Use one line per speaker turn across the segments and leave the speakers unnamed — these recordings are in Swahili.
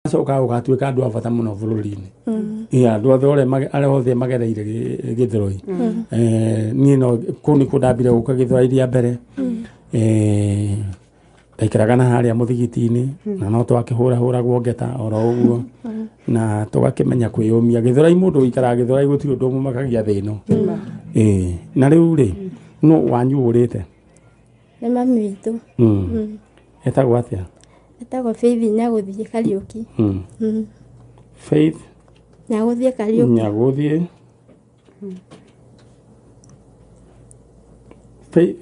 Soka ugatuika andu abata muno bururi-ini andu othe ale othe magereire githuroi ni no kuni kundambire guka githuroi ria mbere ndaikaraga na haria muthigiti-ini na no twakihura ngeta oro uguo na tugakimenya kwiyumia githuroi mundu ikaraga githuroi gutiri undu mumakagia thino na riu ri no wanyu urite
ni mami witu
etagwo atia
etagwo Faith Nyaguthie Kariuki
Faith
Nyaguthie Kariuki
Nyaguthie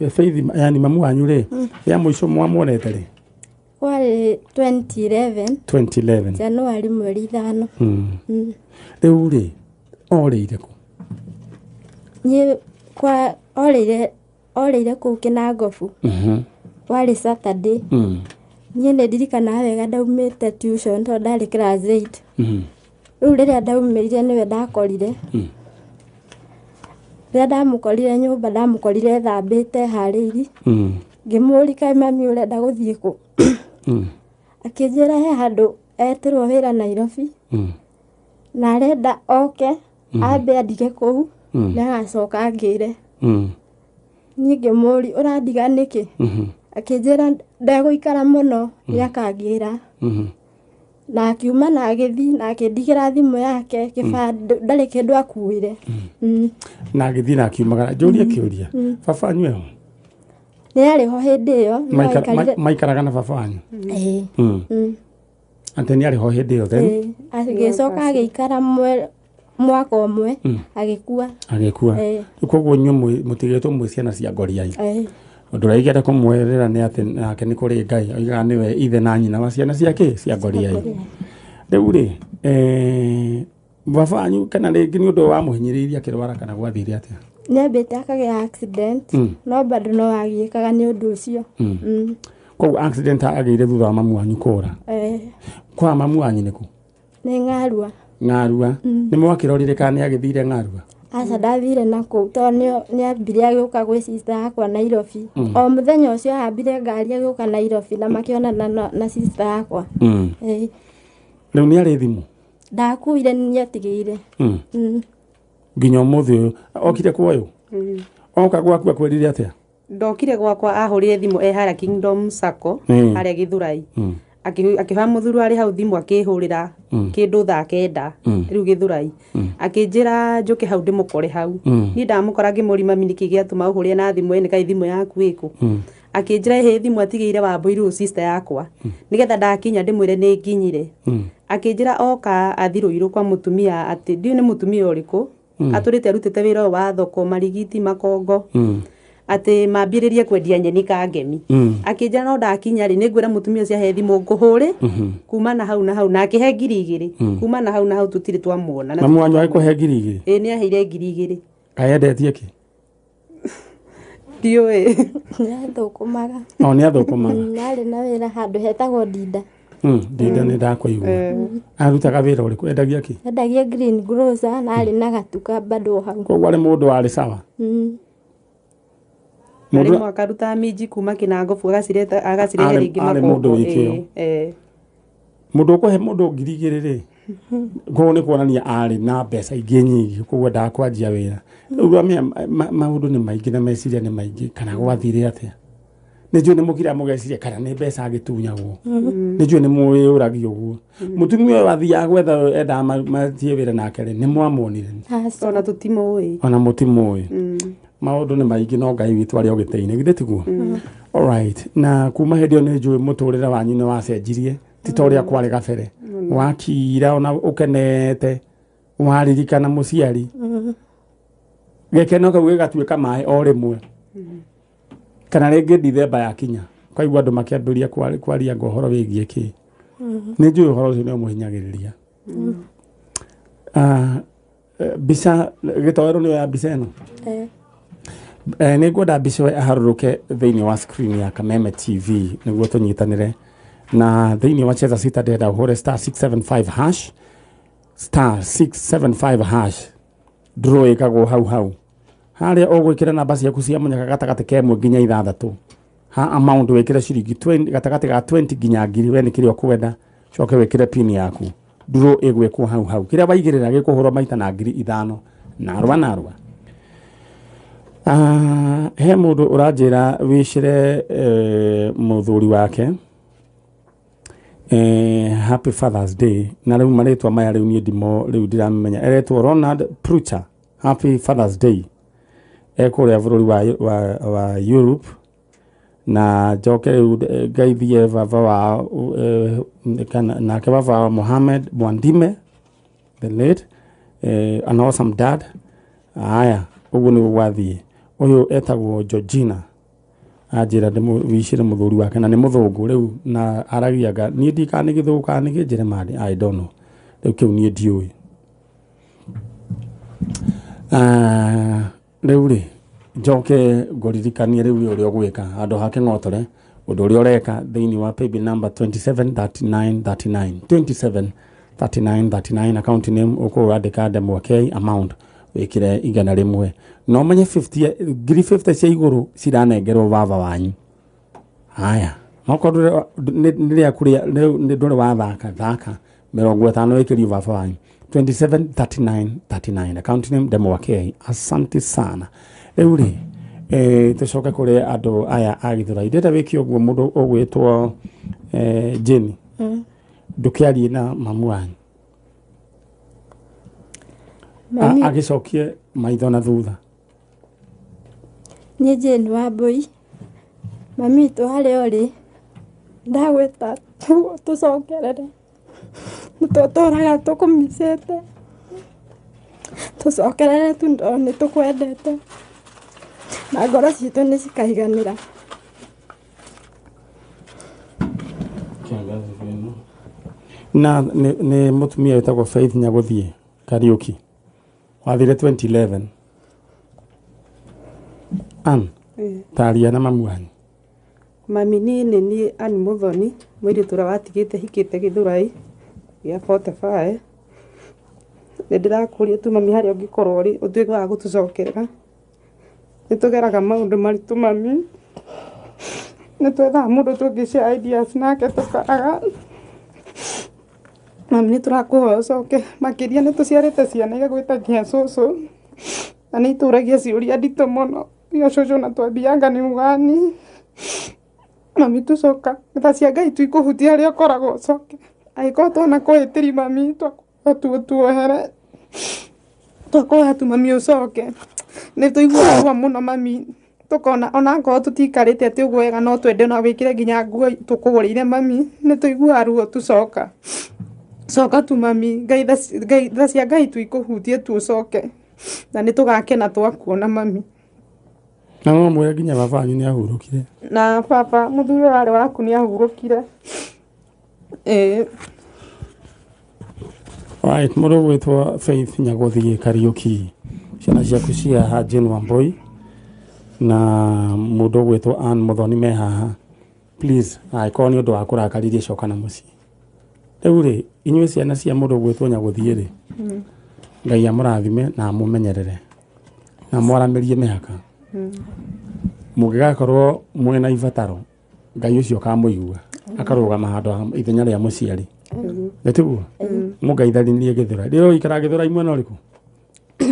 Faith yani mamu wanyu ri ya muico mwamwonete ri
kwari 2011 Januari mweri 5
riu ri orire ku
ni kwa orire ku Kinangofu wari Saturday niĩ nĩ ndirikanaga wega ndaumĩte tuition tondũ ndarĩ class 8 rĩu rĩrĩa ndaumĩrire nĩwe ndakorire rĩrĩa ndamũkorire nyũmba ndamũkorire thambĩte harĩiri ngĩmũũria kaĩ mami ũrenda gũthiĩ kũ akĩnjĩra he handũ etirwo wĩra Nairobi na arenda oke ambe andige kũu na agacoka angĩre niĩ ngĩmũũria ũrandiga nĩkĩ akĩnjĩra ndegũikara mũno nĩakangira na akiuma na agĩthi na akĩndigĩra thimũ yake kĩbandĩ ndarĩ kĩndũ akuire
na agĩthi na akiumagara njũrie kĩũria baba wanyu eho
nĩ arĩ ho hĩndĩ ĩyo
maikaraga na baba wanyu atĩ nĩ arĩ ho hĩndĩ ĩyo then
agĩcoka agĩikara mwaka ũmwe agĩkua
koguo inyuĩ mũtigĩtwo mwĩ ciana cia ngoriai undu raigera kumwerera ni ati nake ni kuri Ngai oigaga niwe ithe na nyina wa ciana ciake cia ngoriai riu ri baba wanyu kana ringi ni undu wa muhinyiriria kirwara kana gwathire atia
nĩambĩte akagĩa accident no bado no agiĩkaga nĩ ũndũ ũcio
koguo accident agĩire thutha wa mamu wanyu kũra kwa mamu wanyu nĩku
nĩ
Ng'arua nĩ mwakĩrorire kana nĩ agĩthire Ng'arua
aca ndathire na kũu tondũ nĩambire agĩũka gwĩ sister yakwa Nairobi o mũthenya ũcio ahambire ngari agĩũka Nairobi na makĩonana na sister yakwa
rĩu nĩ arĩ thimũ
ndakuire nĩatigĩire
nginya ũmũthĩ ũyũ okire kuoyo oka gwaku akwĩrire atĩa
ndokire gwakwa ahũrire thimũ harĩa Kingdom Sacco harĩa Githurai akiha muthuru ari hau thimũ akĩhũrĩra kĩndũ thaa 9 rĩu Githurai akĩnjĩra njoke hau ndĩmũkore hau niĩ ndamũkora ngĩmũrima mimi nĩkĩ gĩatũma ũhũrĩre na thimũ ĩnĩ kaĩ thimũ yaku ĩkũ akĩnjĩra he thimũ atigĩire Wambũirũ sister yakwa nĩgetha ndakinya ndĩmwĩre nĩ nginyire akĩnjĩra oka athirũirũ kwa mũtumia atĩ ndiũ nĩ mũtumia ũrĩkũ atũrĩte arutĩte wĩra wa thoko marigiti makongo ati mambĩrĩrie kwendia nyeni Kangemi akĩnjĩra no ndakinya rĩ nĩngwĩra mũtumia ũcio he thimũ ngũhũre kuma na hau na akĩhe 2,000 kuma na hau tutirĩ twamuona
na mwanyu akũhe 2,000
nĩ aheire 2,000
kayendetie kĩ
ndiũĩ
nĩathũkũmaga narĩ na wĩra handũ hetagwo Ndinda
Ndinda nĩ ndakũigua arutaga wĩra ũrĩkũ endagia kĩ
endagia green grocer narĩ na gatuka bado hau
koguo arĩ mũndũ warĩ sawa
mũndũ akaruta minji kuma Kinangofu agacirehe rĩngĩ
makongo mũndũ ũkũhe mũndũ 2,000 rĩ koguo nĩ kuonania arĩ na mbeca ingĩ nyingĩ koguo ndakwanjia wĩra rĩu maũndũ nĩ maingĩ na meciria nĩ maingĩ kana gwathire atĩa nĩnjũĩ nĩ mũkira mũgeciria kana nĩ mbeca agĩtunyagwo nĩnjũĩ nĩ mũyũragio ũguo mũtumia ũyũ wathiaga gwetha endaga matie wĩra nake rĩ nĩ mwamuonire
ona tũtimũĩ
ona mũtimũĩ maũndũ nĩ maingĩ no Ngai witũ arĩ o gĩtĩ-inĩ githĩ tiguo alright na kuma hĩndĩ ĩyo nĩ njũĩ mũtũrĩre wanyu nĩ wacenjirie ti ta ũrĩa kwarĩ gabere wakira ona ũkenete waririkana mũciari gĩkeno kau gĩgatuĩka maĩ o rĩmwe kana rĩngĩ Dithemba yakinya kwaigua andũ makĩambĩrĩria kwaria ũhoro wĩgiĩ kĩ nĩ njũĩ ũhoro ũcio nĩ ũmũhinyagĩrĩria mbica gĩtoero nĩyo ya mbica ĩno nĩ ngwenda mbica ĩyo aharũrũke thĩinĩ wa screen ya Kameme TV nĩguo tũnyitanĩre na thĩinĩ wa Cheza Sita ndĩrenda ũhũre *675# draw ĩkagwo hau harĩa ũgwĩkĩra namba ciaku cia mũnyaka gatagatĩ ka 1 nginya 6 ha amount wĩkĩre ciringi 20 gatagatĩ ga 20 nginya 1,000 we nĩ kĩrĩa ũkwenda coke wekire pin yaku nduro igwekwo hau kiria baigirira gikuhurwo maita na 5,000 narwa he mundu uranjira wicire muthuri wake happy Father's Day na riu maritwa maya riu ni ndimo riu ndiramenya eretwo Ronald Prucha happy Father's Day ekuria bururi wa Europe na joke gaithie baba wa na ke baba wa Mohamed Mwandime the late an awesome dad aya ugu ni gwathie uyu etagwo Georgina ajira ndimo wicire muthuri wake na ni muthungu riu na aragiaga ni ndika ni githuka ni gijire madi I don't know riu kiu ni ndiui riu ri joke ngoririkanie riu uri ogwika andu hake ngotore undu uri oreka thiini wa paybill number 273939 273939 account name uko andika ndemo ke amount wikire igana rimwe no manye 50 cia iguru ciranengerwo baba wanyu haya makorwo niria kuria ni ndore wa thaka 50 wikiri baba wanyu 273939 account name ndemo ke asante sana euri tucoke kuri andu aya agithura ndeta wiki ogwo mundu ogwitwo Jenny ndukiarie na mamu wanyu agicokie maitho na thutha
ni Jane wa Mbui mami tu hali ori ndagweta tucokerere tutoraga tukumisete tucokerere tundo ni tukwendete na ngoro citu ni cikaiganira
na ni mutumia wetagwo Faith Nyaguthie Kariuki wathire 2011 taria na mamu wanyu
mami ni ani muthoni mwiri tura watigite hikite githurai ya 45 ndirakuria tu mami hari ongikorwo ri utwike wa gutucokerera nitugeraga maundu maritu mami nitwetha mundu tungicia ideas nake tukaraga mami niturakuhoya ucoke makiria nituciarite ciana igagwitagia cucu na nituragia ciuria ndito muno iyo cucu na twambianga ni mugani mami tucoka ta cia Ngai tuikuhutia aria koragwo ucoke aiko twana kuhitiri mami tuohere twakoya tu mami ucoke nituigua muno mami tukona ona ngo tutikarite ati uguo wega no twende na wikire nginya nguo tukugurire mami nituigua ruo tucoka coka tu mami Ngai cia Ngai tuikuhutie tucoke na nitugakena twakuona mami
na no mwe nginya baba wanyu ni ahurukire
na baba muthuri wale waku ni ahurukire
right muro gwitwa Faith Nyaguthie Kariuki ciana ciaku cia Jane wa Mbui na mundu gwitwa Ann Muthoni me haha please aikoo ni undu wa kurakaririe coka na mucii riu ri inyuĩ ciana cia mundu gwitwo Nyaguthie ri Ngai amurathime na mumenyerere na mwaramirie mihaka mugigakorwo mwena ibataro Ngai ucio kamuigua akarugama handu ithenya ria muciari netiguo mugaitharinie githura rio ikara githura imwe uriku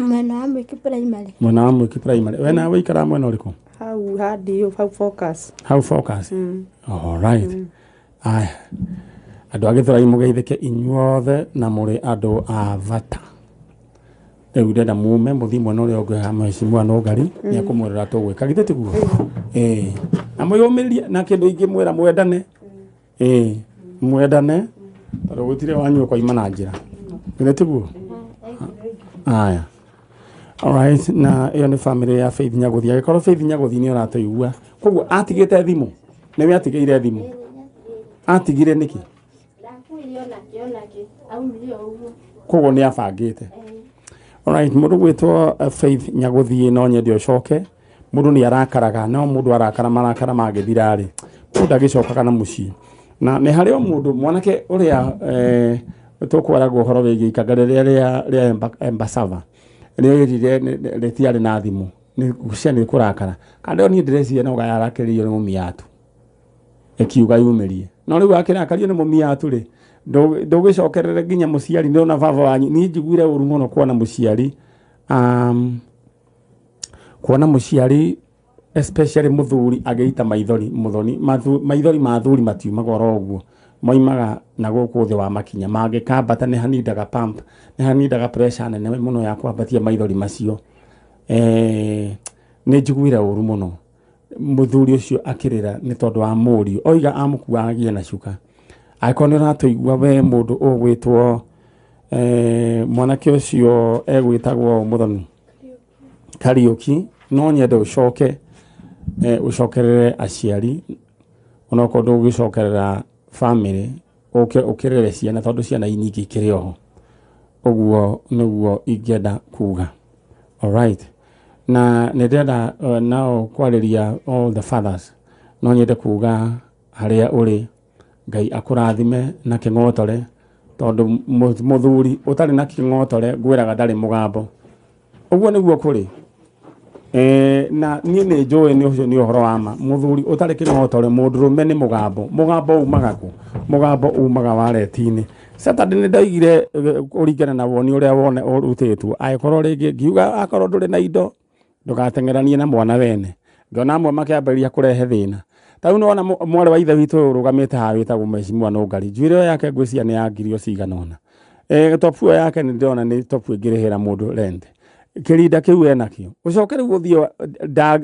mwena wa Mwiki primary
we nawe ikara mwena uriku
hau hadi hau focus
all right aya andu agithura imugeithike inyuothe na muri andu a vata riu ndenda mume muthi mwena uria ungi ha mheshimiwa no ngari ni akumwirira tugwika githe tiguo na mwiyumiririe na kindu ingi mwira mwendane mwendane tondå gå tirä wanyu kwa imana njä ra gä tiguo aya alright na ä yo nä bamĩrĩ ya Faith Nyaguthie agĩkorwo Faith Nyaguthie nĩ ũratå igua koguo atigĩte thimũ nĩwe atigĩire thimũ atigire nĩkĩ koguo nĩ abangĩte alright mũndũ gwĩtwo Faith Nyaguthie no nyende ũcoke mũndũ nĩ arakaraga no mũndũ arakara marakara magĩthira rĩ mũndũ ndagĩcokaga na mũciĩ na nĩ harĩ o mũndũ mwanake ũrĩa tũkwaragwo ũhoro wĩgiĩ ikanga rĩa Embasava rĩrire rĩtiarĩ na thimũ nĩ kũrakara kana niĩ ndĩreciria no yarakĩrĩirio nĩ mũmia tu ĩkiuga yumĩrie no rĩu akĩrakario nĩ mũmia tu rĩ ndugicokerere nginya muciari ndona baba wanyu ni njiguire uru muno kuona muciari kuona muciari especially muthuri ageita maithori maithori mathuri matiumaga oro uguo moimaga na guku thi wa makinya mangikambata ni hanindaga pump ni hanindaga pressure nene muno ya kwambatia maithori macio ni njiguire uru muno muthuri ucio akirira ni tondu wa muri oiga amukua agie na cuka aikoni ratuigua we mundu ugwitwo mwanake ucio egwitagwo muthoni Kariuki no nyende ucoke ucokerere aciari onako ndugicokerera family ukirere ciana tondu ciana inyingi ikiri oho uguo niguo ingenda kuga. Alright, na nindenda nao kwariria all the fathers no nyende kuga haria uri Ngai akurathime na kingotore tondu muthuri utari na kingotore gwiraga ndari mugambo uguo niguo kuri na nie ni njui ni ucio ni uhoro wa ma muthuri utari kingotore mundurume ni mugambo umaga ku mugambo umaga waretini Saturday ni ndaigire uringana na woni uria wone urutitwo aikoro ringi ngiuga akoro nduri na indo ndugatengeranie na mwana wene ngona amwe makiamberia kurehe thina tau no ona mware wa ithe witu rugamite ha witagwo mecimu no ngari njwire yake ngwisia ni yangirio ciganona topu yake ni ndona ni topu ngirihira mundu rent kirinda kiu enakio ucokere guthio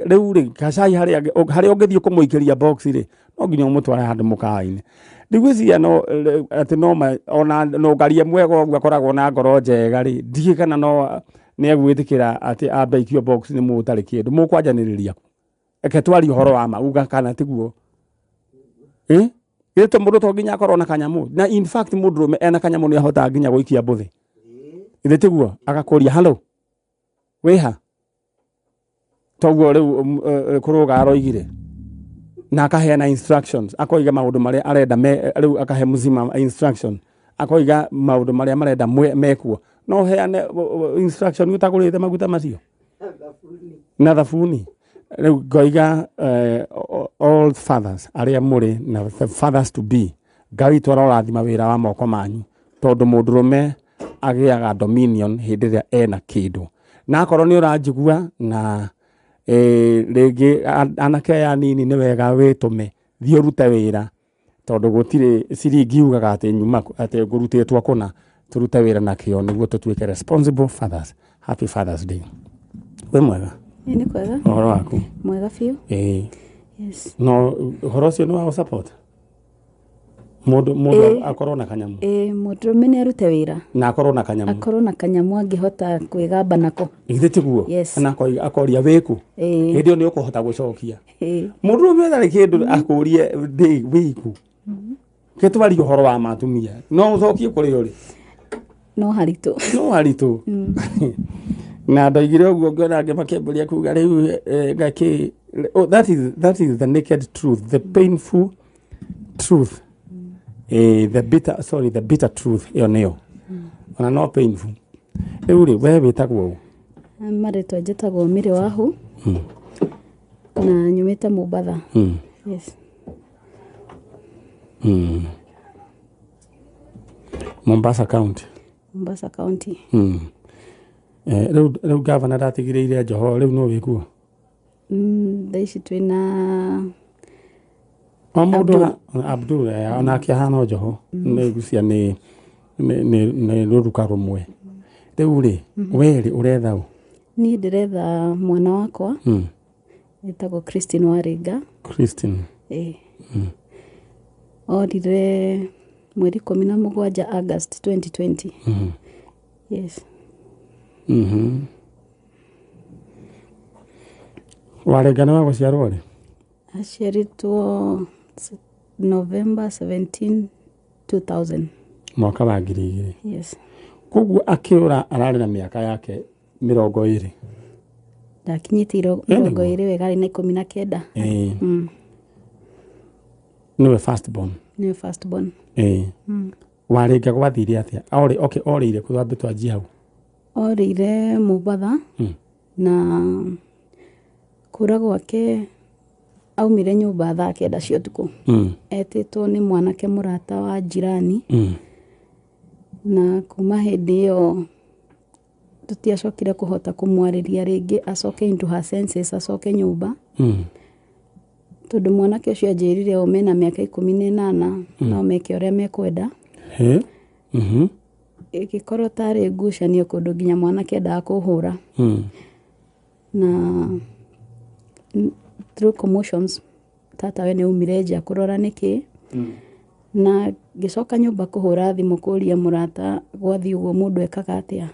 riu ri kacai haria ungithio kumuikiria box ri no nginya umutware handu mukaini ndigwisia no ati no ona no ngari mwego gwakoragwo na ngoro njega ri ndigi kana no ni egwitikira ati abeikio box ni mutari kindu mukwanjaniriria eke twari horo wa ma uga kana tiguo ito mundu to nginya korona kanyamu na in fact mundu me ena kanyamu ni ahota nginya guikia mbuthi ithe tiguo agakoria hello weha toguo riu kuruga aroigire na akaheana instructions akoiga maundu maria arenda riu akahe muzima instruction akoiga maundu maria marenda mekuo no heane instruction utagurite maguta macio na thabuni riu ngoiga all fathers aria muri na the fathers to be Ngai twarathima wira wa moko manyu tondu mundurume agiaga dominion hindi ria ena kindu na korwo ni uranjigua na rigi anake ya nini ni wega witume thio rute wira tondu gutire ciringi ugaga ati nyuma ati ngurutitwo kuna turute wira na kio niguo tutuike responsible fathers. Happy Father's Day. We mwega
ni kwega
horo waku
mwega fiu yes
no horo cio no wa support mundu akorwo na kanyamu
mundu mene arute wira
na akorwo na kanyamu
angihota kwigamba nako
ithe tiguo na akoria wiku hindi ni ukuhota gucokia mundu methari kindu akurie ndi wiku ketwari uhoro wa matumia no ucokie kuri uri
no haritu
na ndoigire uguo ngona ngimakemberia kuga riu ngaki that is the naked truth, the painful truth, the bitter truth iyo niyo ona no painful riu ri we witagwo
maritwa njitagwo mire wahu na nyumite Mombasa yes
Mombasa County riu gavana ndatigiriire Joho riu no wikuo
thaici twina
Abdul ona kihana Joho ni gucia ni ruruka rumwe riu ri weri uretha u
ni ndiretha mwana wakwa etagwo Christine Waringa orire mweri 17 August 2020 yes
Waringa na waguciarwo ri
aciaritwo November 17 2000
mwaka wa 2000
yes
koguo akiura arari na miaka yake 20
ndakinyite 20 wegari na 19
niwe first born Waringa gwathire atia orire kuthambia twanji hau
orire Mombasa na kura gwake aumire nyumba thaa kenda cia utuku etitwo ni mwanake murata wa jirani
na kuma hĩndĩ ĩyo tutiacokire kuhota kumwarĩria rĩngĩ acoke into her senses, acoke nyũmba. Tondũ mwanake ũcio anjĩrire o mena mĩaka 18 no meke ũrĩa mekwenda. Ĩgĩkorwo tarĩ ngucanio kũndũ nginya mwanake endaga kũhũra. Na through commotions tatawe nĩ umire nja kũrora nĩkĩ. Na ngĩcoka nyũmba kũhũra thimũ kũria mũrata gwathi ũguo mũndũ ekaga atĩa.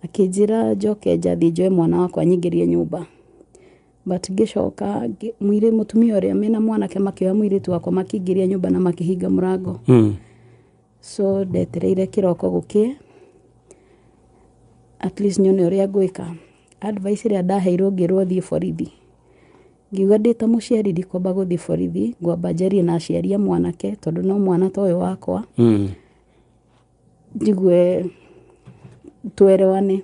Akĩnjĩra njoke njathi njoe mwana wakwa nyingĩrie nyũmba. But ngĩcoka mũtumia ũrĩa mena mwanake makĩoya mũirĩtu wakwa makĩingĩria nyũmba na makĩhinga mũrango. So ndetereire kĩroko gũkĩe. At least nyone ũrĩa ngwĩka. Advice ĩrĩa ndaheirwo ngĩrwo thiĩ borithi. Ngiuga ndĩ ta mũciari ndikwamba gũthiĩ borithi, ngwamba njarie na aciari a mwanake tondũ no mwana ta ũyũ wakwa. Njigue twerewane.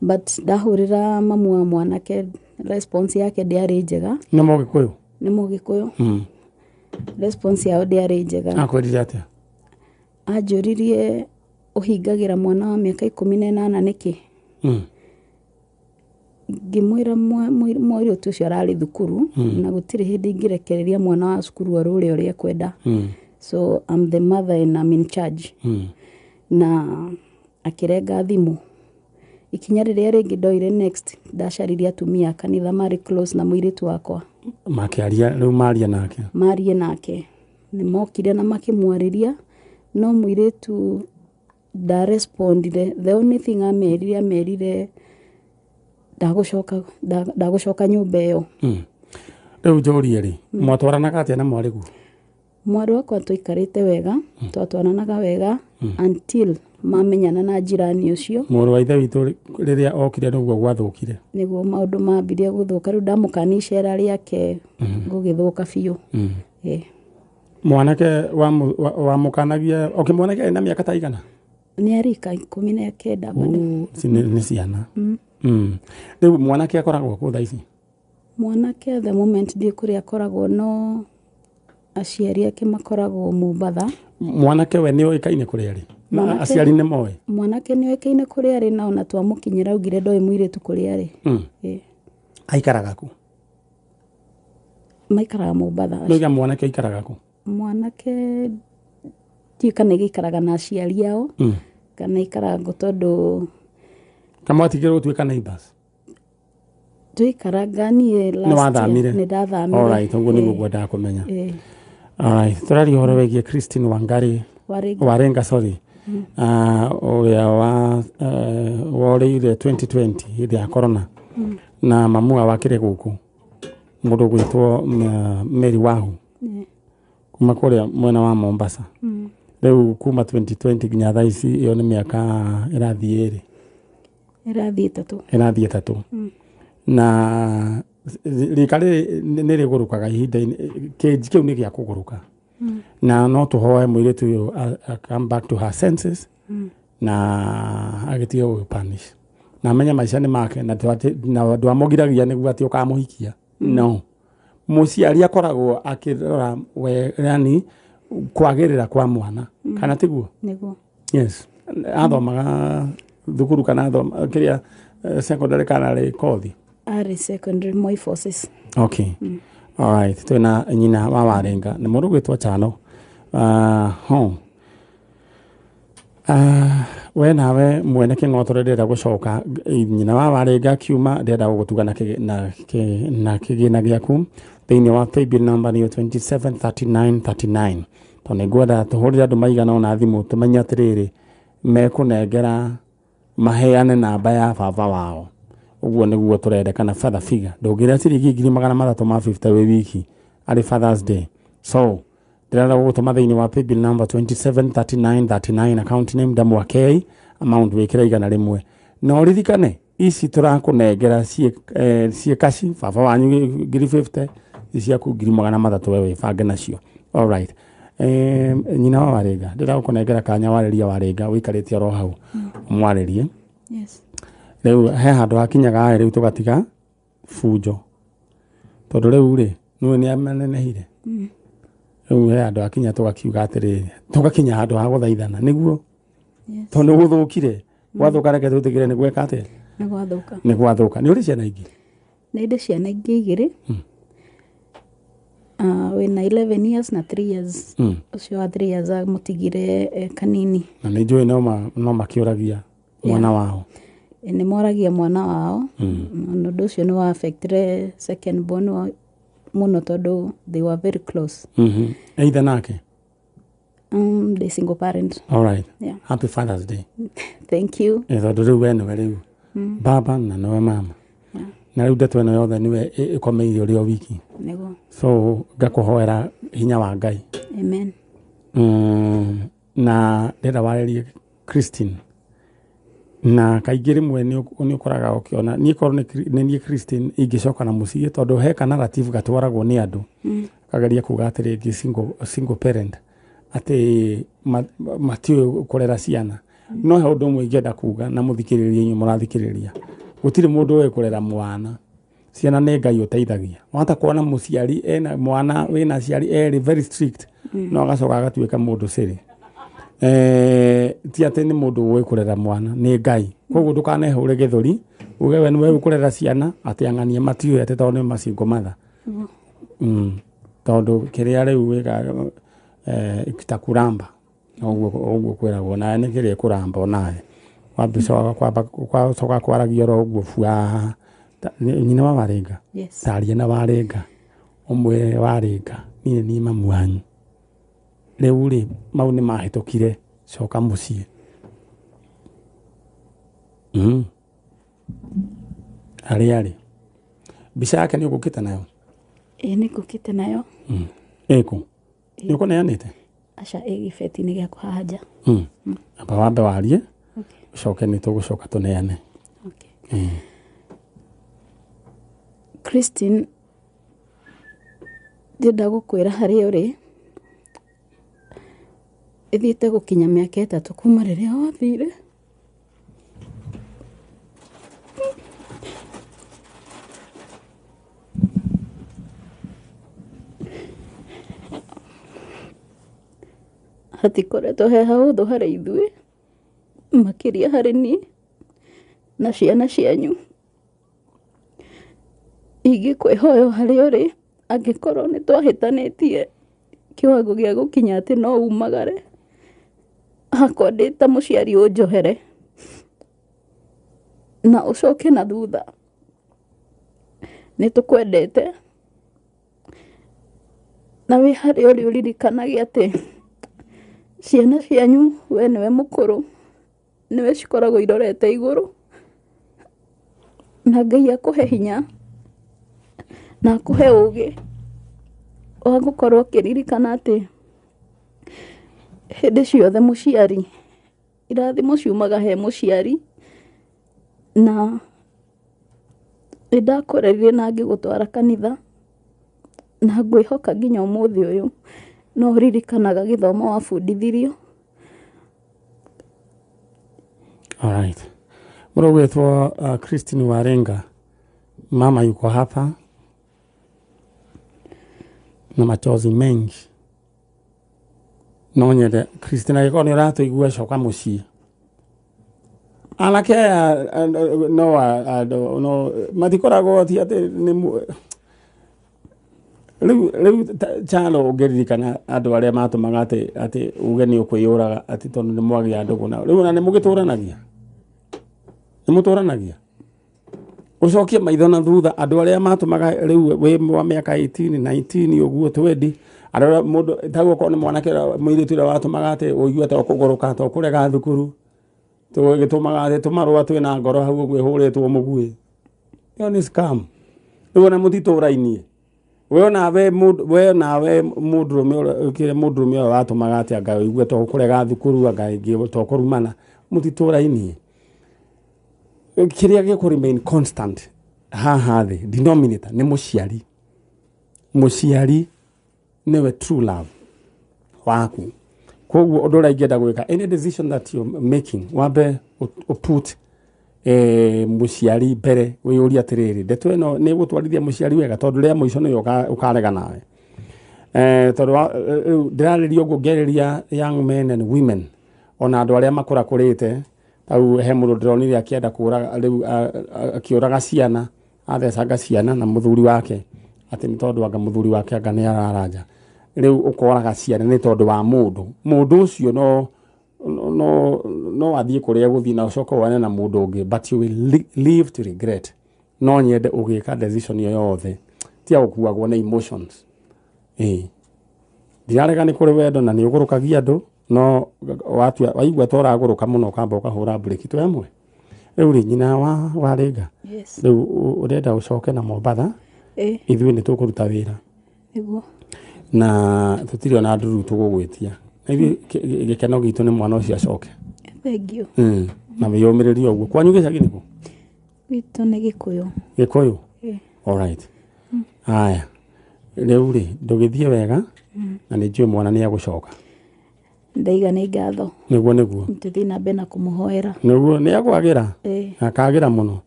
But ndahũrĩra mamu wa mwanake, response yake ndĩarĩ njega.
Nĩ Mũgĩkũyũ?
Nĩ Mũgĩkũyũ. Response yao ndĩarĩ njega.
Akwĩrire atĩa?
Anjũririe ũhingagĩra mwana wa mĩaka 18 nĩkĩ? Ngĩmwĩra mũirĩtu ũcio ararĩ thukuru na gũtirĩ hĩndĩ ingĩrekereria mwana wa cukuru arũre ũrĩa kwenda. So I'm the mother and I'm in charge. Na akĩrenga thimũ. Ikinya rĩrĩa rĩngĩ ndoire next ndacaririe atumia kanitha marĩ close na mũirĩtu wakwa.
Makĩaria rĩu maria nake.
Marie nake. Nĩ mokire na makĩmwarĩria no mũirĩtu da respondire. The only thing amerire ndagũcoka nyũmba ĩyo.
Rĩu njũrie rĩ, mwatwaranaga atĩa na mwarĩgu?
Mwarĩ wakwa tũikarĩte wega, twatwaranaga wega until mamenyana na jirani ũcio.
Mũrũ wa ithe witũ rĩrĩa okire nĩguo gwathũkire? Nĩguo
maũndũ mambirie gũthũka. Rĩu ndamũkania icera rĩake gũgĩthũka biũ.
Mwanake wamũkanagia mwanake arĩ na mĩaka ta igana?
Nĩ arika 19 bado.
Nĩ ciana. Rĩu mwanake akoragwo kũ thaa ici? Mwanake
the moment ndiĩ kũrĩa akoragwo no aciari ake makoragwo Mombatha.
Mwanake we nĩ oĩkaine kũrĩa arĩ? Aciari nĩ moĩ?
Mwanake nĩ oĩkaine kũrĩa arĩ na ona twamũkinyĩra augire ndoĩ mũirĩtu kũrĩa arĩ.
Aikaraga kũ?
Maikaraga Mombatha.
Ndoiga mwanake aikaraga kũ?
Mwanake ndiĩ kana gĩikaraga na aciari ao kana ikaraga tondũ
kamwatigĩrwo tuĩka neighbors?
Tuikaraga niĩ last year. Nĩ ndathamire.
Alright, ũguo nĩguo ngwendaga kũmenya. Alright, tũraria ũhoro wĩgiĩ Christine Wangari Warenga, sorry. Ũrĩa worĩire 2020 hĩndĩ ya corona. Na mamua wakĩrĩ gũkũ mũndũ gwĩtwo Mary Wahu kuma kũrĩa mwena wa Mombasa. Rĩu kuma 2020 nginya thaa ici ĩyo nĩ mĩaka ĩrathiĩ ĩrĩ? Ĩrathiĩ ĩtatũ. Na rika nĩ rĩgũrũkaga ihinda-inĩ, kĩnji kĩu nĩ gĩa kũgũrũka. Na no tũhoe mũirĩtu ũyũ come back to her senses na agĩtige gũpanish. Na amenye maica nĩ make na ndwamũgiragia nĩguo atĩ ũkamũhikia. No. Mũciari akoragwo akĩrora yani kwagĩrĩra kwa mwana. Kana tiguo?
Nĩguo.
Yes. Athomaga thukuru kana kĩrĩa secondary kana rĩ kothi?
Arĩ secondary Moi Forces.
Okay. Alright. Twĩna nyina wa Warenga. Nĩ mũndũ gwĩtwo Chano. We nawe mwene Kĩng'otore ndĩrenda gũcoka. Nyina wa Warenga kiuma ndĩrenda gũgũtuga na kĩgĩna gĩaku. Thĩinĩ wa paybill number nĩyo 273939. Tondũ nĩngwenda tũhũrĩre andũ maigana ona thimũ tũmenye atĩrĩrĩ mekũnengera maheane namba ya baba wao. Ũguo nĩguo tũrendekana father figure. Ndũngĩrĩa ciringi 350 wĩ wiki arĩ Father's Day. So ndĩrenda gũgũtũma thĩinĩ wa paybill number 273939, account name Ndamwakei, amount wĩkĩra igana rĩmwe. No ririkane ici tũrakũnengera ciĩ kaci baba wanyu 50 ciaku 300 wewe bange nacio. Alright. Nyina wa Warenga ndĩrenda gũkũnengera kanya warĩria Warenga wĩikarĩte oro hau mwarĩrie.
Yes.
Rĩu he handũ hakinyaga rĩu tũgatiga fujo. Tondũ rĩu rĩ nĩ amenenehire. he andu akinya tugakiuga atiri tugakinya andu ha guthaithana niguo tondu guthukire gwathuka reke tutigire ni gweka atia ni gwathuka ni uri ciana ingi
ni ndi ciana ingi igiri wina 11 years na 3 years ucio wa 3 years mutigire kanini
na ni njui no makiuragia mwana wao
ni moragia mwana wao no ucio ni wa affectire second born muno tondu they were very close
either nake
they single parent.
All right.
Yeah.
Happy Father's Day.
Thank you.
Tondu riu we niwe riu baba na niwe mama na riu ndeto ino yothe niwe ikomeire uri o wiki
nego
so ngakuhoera hinya wa Ngai.
Amen.
Na ndenda warerie Christine na kaingĩ rĩmwe nĩ ũkoraga ũkĩona niĩ korwo nĩ niĩ Christine ingĩcoka na mũciĩ tondũ he ka narrative gatwaragwo nĩ andũ kageria kuga atĩrĩ single parent atĩ matiũĩ kũrera ciana no he ũndũ ũmwe ingĩenda kuga na mũthikĩrĩria inyuĩ mũrathikĩrĩria gũtirĩ mũndũ ũĩ kũrera mwana ciana nĩ Ngai ũteithagia wahota kuona mũciari ena mwana wĩna aciari erĩ very strict no agacoka agatuĩka mũndũ sĩrĩ ti atĩ nĩ mũndũ ũĩ kũrera mwana nĩ Ngai koguo ndũkanehure gĩthũri uge we nĩwe kũrera ciana atĩ ang'ania matiũĩ atĩ tondũ nĩ macingo matha tondũ kĩrĩa rĩu wĩga itakuramba ũguo kwĩragwo nawe nĩ kĩrĩa kũramba onawe wambicoka kwaragia oro ũguo bua nyina wa Warenga taria na Warenga ũmwe Warenga niĩ mamu wanyu rĩu rĩ mau nĩ mahĩtũkire coka mũciĩ arĩ mbica yake nĩ ũgũkĩte nayo
nĩ ngũkĩte nayo
ĩkũ nĩ ũkũneanĩte
aca gĩbeti-inĩ gĩakwa haha nja
amba wambe warie ũcoke nĩ tũgũcoka tũneane
Christine ndĩrenda gũkwĩra harĩa ũrĩ ithiĩte gũkinya mĩaka 3 kuma rĩrĩa wathire hatikoretwo he haũthũ harĩ ithuĩ makĩria harĩ niĩ na ciana cianyu ingĩkwĩhoya harĩa ũrĩ angĩkorwo nĩ twahĩtanĩtie kĩwango gĩa gũkinya atĩ no umagare hakwa ndĩ ta mũciari ũnjohere na ũcoke na thutha nĩ tũkwendete na wĩ harĩa ũrĩ ũririkanagia atĩ ciana cianyu we nĩwe mũkũrũ nĩwe cikoragwo irorete igũrũ na Ngai akũhe hinya na akũhe ũgĩ wa gũkorwo ũkĩririkana atĩ hĩndĩ ciothe mũciari irathimo ciumaga he mũciari na nĩndakũrerire na ngĩgũtwara kanitha na ngwĩhoka nginya ũmũthĩ ũyũ no ũririkanaga gĩthomo wabundithirio.
Alright. Mũrũgwĩtwo Christine Warenga mama yuko hapa na machozi mengi no nyende Christine yuko nĩ ũratũigua coka mũciĩ anake no matikoragwo ti atĩ nĩ rĩu chalo ũngĩririkana andũ arĩa matũmaga atĩ uge nĩ ũkwĩyũraga atĩ tondũ nĩ mwagĩa ndũgũ na rĩu na nĩ mũgĩtũranagia ũcokie maitho na thutha andũ arĩa matũmaga rĩu wĩ wa mĩaka 18 19 ũguo 20 arĩa mũndũ taguo korwo nĩ mwanake mũirĩtu ũrĩa watũmaga atĩ ũigua ta ũkũgũrũka ta ũkũrega thukuru tũgĩtũmaga atĩ tũmarũa twĩna ngoro hau ũguo hũrĩtwo mũguĩ ĩyo nĩ scam rĩu na mũtitũrainie we nawe mũndũrũme ũyũ watũmaga atĩ anga ũigue ta ũkũrega thukuru anga ingĩ ta ũkũrumana mũtitũrainie kĩrĩa gĩkũ remain constant haha thĩ denominator nĩ mũciari nĩwe true love waku koguo ũndũ ũrĩa ingĩenda gwĩka any decision that you're making wambe put mũciari mbere wĩyũria atĩrĩrĩ ndeto ĩno nĩ gũtwarithia mũciari wega tondũ rĩa mũico nĩyo ũkarega nawe tondu ndirariria uguo ngereria young men and women ona andu aria makura kurite au he mundu ndironire akienda kuraga riu akiuraga ciana athecanga ciana na muthuri wake ati ni tondu anga muthuri wake anga ni araraja riu ukoraga ciana ni tondu wa mundu ucio no athie kuria guthii na ucoka wane na mundu ungi but you will live to regret no nyende ugika decision yo yothe tia ukuagwo na emotions ndirarega ni kuri wendo na ni ugurukagia andu no waigua tora aguruka muno kamba ukahura break twemwe riu ri nyina wa Renga riu urenda ucoke na Mombatha ithui ni tukuruta wira
niguo
na tutiri ona nduru tugugwitia ithui gikeno gitu ni mwana ucio acoke
thank you
na wiyumiriria uguo kwanyu gicagi ku
wito ni Gikuyu
all right haya riu ri ndugithie wega na ni njui mwana ni agucoka
ndaiga ni ngatho
niguo
tuthi na bena kumuhoera
niguo ni agwagira akagira muno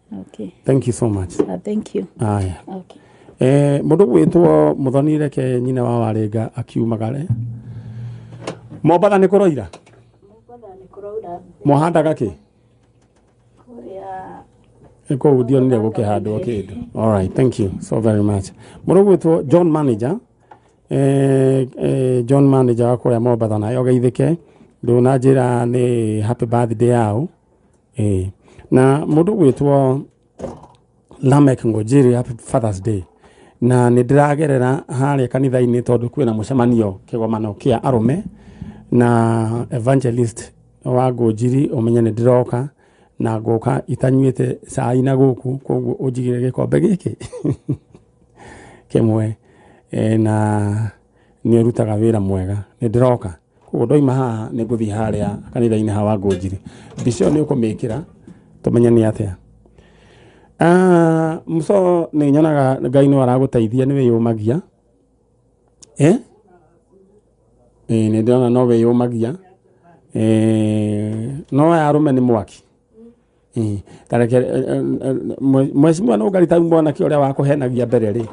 thank you so much
thank you
haya mundu gwitwo muthonire ke nyina wa Warenga akiumagare Mombatha ni kuroira muhandaga ki eko udio ni gukihandwo kindu all right thank you so very much mundu gwitwo John Manager John Manager wako ya Mombatha na yogeithike nduna njira ni happy birthday yao na mundu gwitwo Lamek Ngojiri happy Father's Day na ni ndiragerera haria kanitha-ini tondu kwina mucemanio kigomano kia arume na evangelist wa Ngojiri umenye ni ndiroka na ngoka itanyuite cai na guku koguo unjigire gikombe giki kimwe na ni rutaga wira mwega ni ndiroka koguo ndoima haha ni nguthi haria kanitha-ini hawa Ngojiri bicio ni ukumikira tumenye ni atia muso ni nyonaga Ngai no araguteithia ni wiyumagia ni ndona no wiyumagia no arume ni mwaki tareke mweshimwa no ngarita mbona ki uria wakuhenagia mbere ri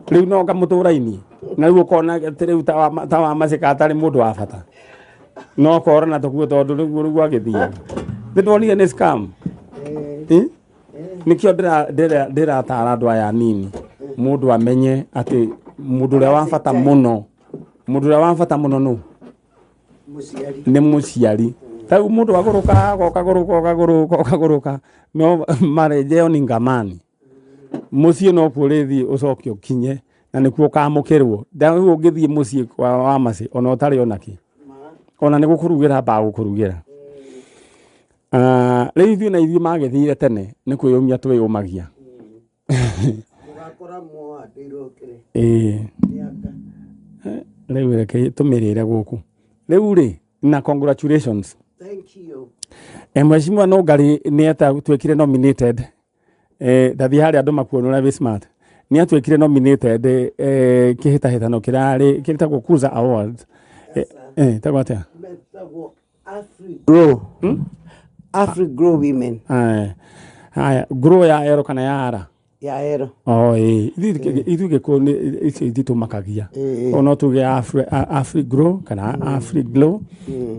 riu no ngamuturaini na riu ukona riu tawa macika atari mundu wa bata no korana tukuo tondu riu agithia ndonire ni scam nikio ndira tara andu aya nini mundu amenye ati mundu uria wa bata muno no ni muciari tau mundu aguruka no marejeo ni ngamani mucie no kurithi ucoke ukinye na nikuo kamukirwo ndawe ungithie mucie kwa wa maci ona utari onaki ona ni gukurugira ba gukurugira riu na ithui magethire tene ni kwiyumia twiyumagia
ugakora mwa ndirokire
riu reke tumirire guku riu ri na congratulations
thank you
mheshimiwa no ngari ni ata twekire nominated ndathi hari andu makuonora we smart ni atwekire nominated kihita no kiritagwo Kuza Awards tagwata
Afri grow women
haya grow ya ero kana ya ara
ya ero
ithu giko ni itu makagia ono tuge Afri grow kana Afri glow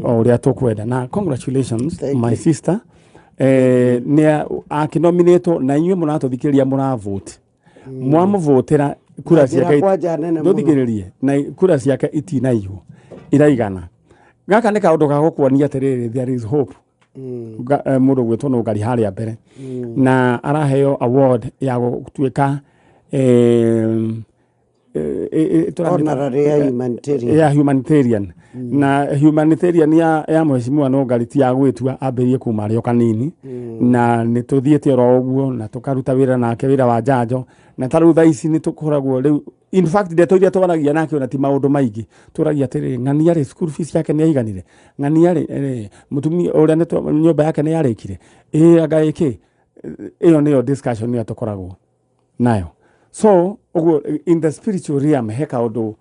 oria tukwenda na congratulations my sister ni akinominato na inywe muratuthikiria muravoti mwamuvotera kura ciake nduthikiririe na kura ciake itinaiywo iraigana gaka ni kaundu ga gukuonia atiriri there is hope mundu gwitwo no ngari haria mbere na araheo award ya gutuika humanitarian na humanitarian ya mheshimiwa no ngari ti ya gwitua ambirie kuma rio kanini na ni tuthiete ro uguo na tukaruta wira nake wira wa njanjo na taru tha ici ni tukoragwo riu in fact ndeto iria twaragia nake ona ti maundu maigi turagia atiri ng'ani ari school fees yake ni aiganire ng'ani ari mutumi uria ni nyumba yake ni yarikire anga iki iyo niyo discussion ni atukoragwo nayo so uguo in the spiritual realm heka undu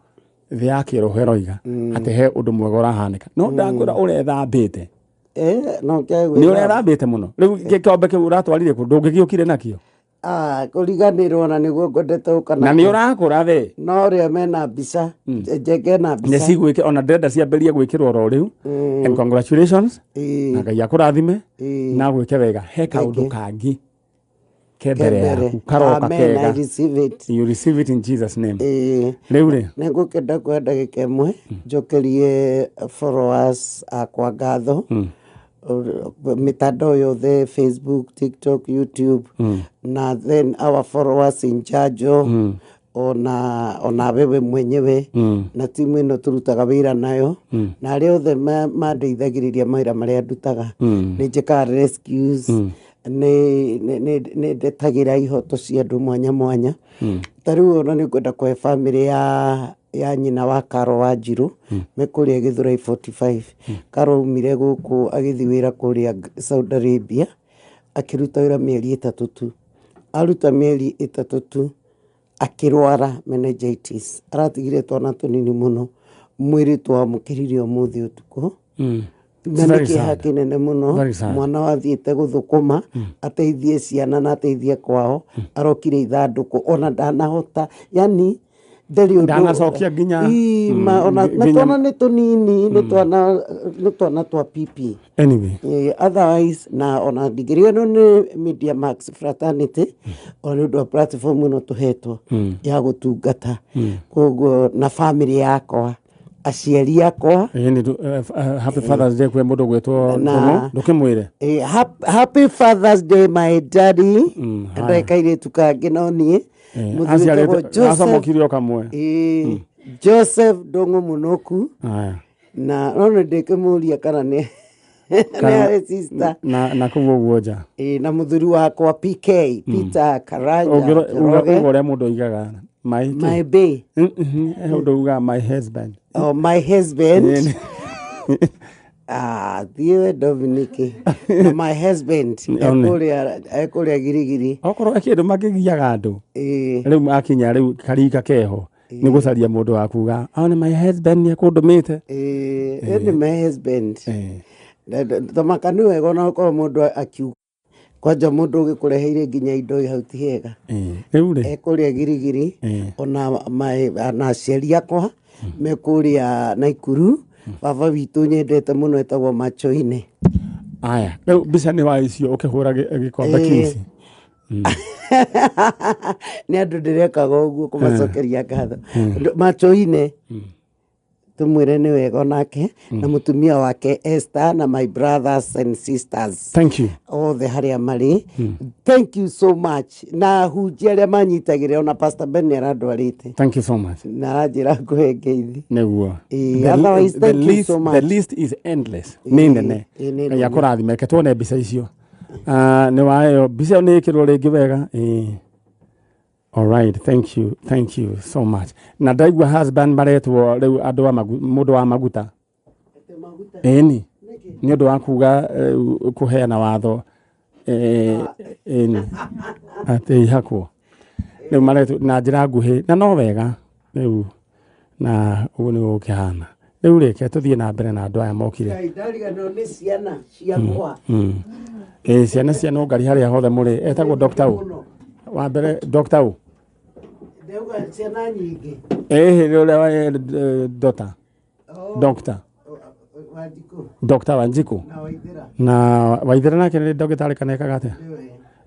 thi yake roheroiga ati he undu mwega urahanika no ndangura urethambite
no kegwe
ni urethambite muno riu gikombe ki uratwarire ku ndungigiukire nakio
Kuriganirwo na niguo ngwendete ukana.
Na ni urakura the.
No ria mena mbica. Njenge na mbica.
Nesi gwike ona ndenda ciamberia gwikirwo ro riu. And congratulations. Na Ngai akurathime. Na gwike wega he kaundu kangi. Kebere. Karoka kega.
I receive it.
You receive it in Jesus name. Leure.
Nego kenda kwenda gikemwe. Njokerie followers akwa ngatho. Mitandao yothe Facebook, TikTok, YouTube. Na then our followers in Jajo. Ona wewe mwenyewe. Na timu ino turutaga wira nayo. Na aria othe mandeithagiriria mawira maria ndutaga. Ni njikaga rescues. Ni ndetagira ihoto cia andu mwanya mwanya. Tariu ona ni kwenda kwa family ya nyina wa Karo wa Njiru me kuria Githurai 45. Karo umire guku agithi wira kuria Saudi Arabia akiruta wira mieri 3 tu. Aruta mieri 3 tu akirwara meningitis. Aratigire twana tunini muno mwiri twa mukiririo muthi utuko. Na kieha kinene muno mwana wathiite guthukuma ateithie ciana na ateithie kwao arokire ithanduku ona ndanahota yani
ndanacokia nginya
ona twana ni tunini ni twana twa pipi
anyway
otherwise na ona ndigirio no ni Media Max fraternity ona ndo platform no tuhetwo ya gutungata koguo na family yakwa aciari yakwa
happy Father's Day kwe mundu gwetwo ndukimwire
happy Father's Day my daddy ndakaire tukange no nie
asamokirio kamwe
Joseph Dongo Munoku na ono ndekemuria kana ne na sister
na kuvuguoja
na muthuri wakwa PK Peter Karanja
ugore mundu igaga
my bay
uga my husband
my husband Dieu Dominique my husband ekuria girigiri
okoro akindu makigiaga andu riu akinya riu karika keho ni gucaria mundu akuga ona my husband ni akundumite
ni my husband tomakanu wego na ko mundu akiuga kwanja mundu ugikureheire nginya indo hau ti hega
riu ri
ekuria girigiri ona na aciari yakwa mekuria Naikuru baba witu nyendete muno etagwo Macho-ine
aya riu mbica ni wa icio ukihura gikombe kisi
ni andu ndirekaga uguo kumacokeria ngatho Macho-ine tumwire ni wega nake na mutumia wake Esther na my brothers and sisters
thank you
all the haria mari thank you so much na hujia aria manyitagire ona Pastor Ben aradwarite
thank you so much
na njira kuhengeithi
neguo
otherwise thank you so much
the list is endless nene ya kurathime ketwone mbica icio ni wayo mbica ni ikirwo ringi wega all right thank you so much na ndaigua husband maretwo riu andu wa mundu wa maguta ni undu wa kuga kuheana watho ati ihakwo riu maretwo na njira nguhi na no wega riu na ugu ni ukihana riu reke tuthie na mbere na andu aya mokire
ndarigano ni ciana ciakwa
ciana ngari haria hothe muri etagwo Dr. U wa mbere Dr. U
ndeuga ciana nyingi
ule Dr. Dr. Wanjiku na Waithira nake ni ndagitari kana ekaga atia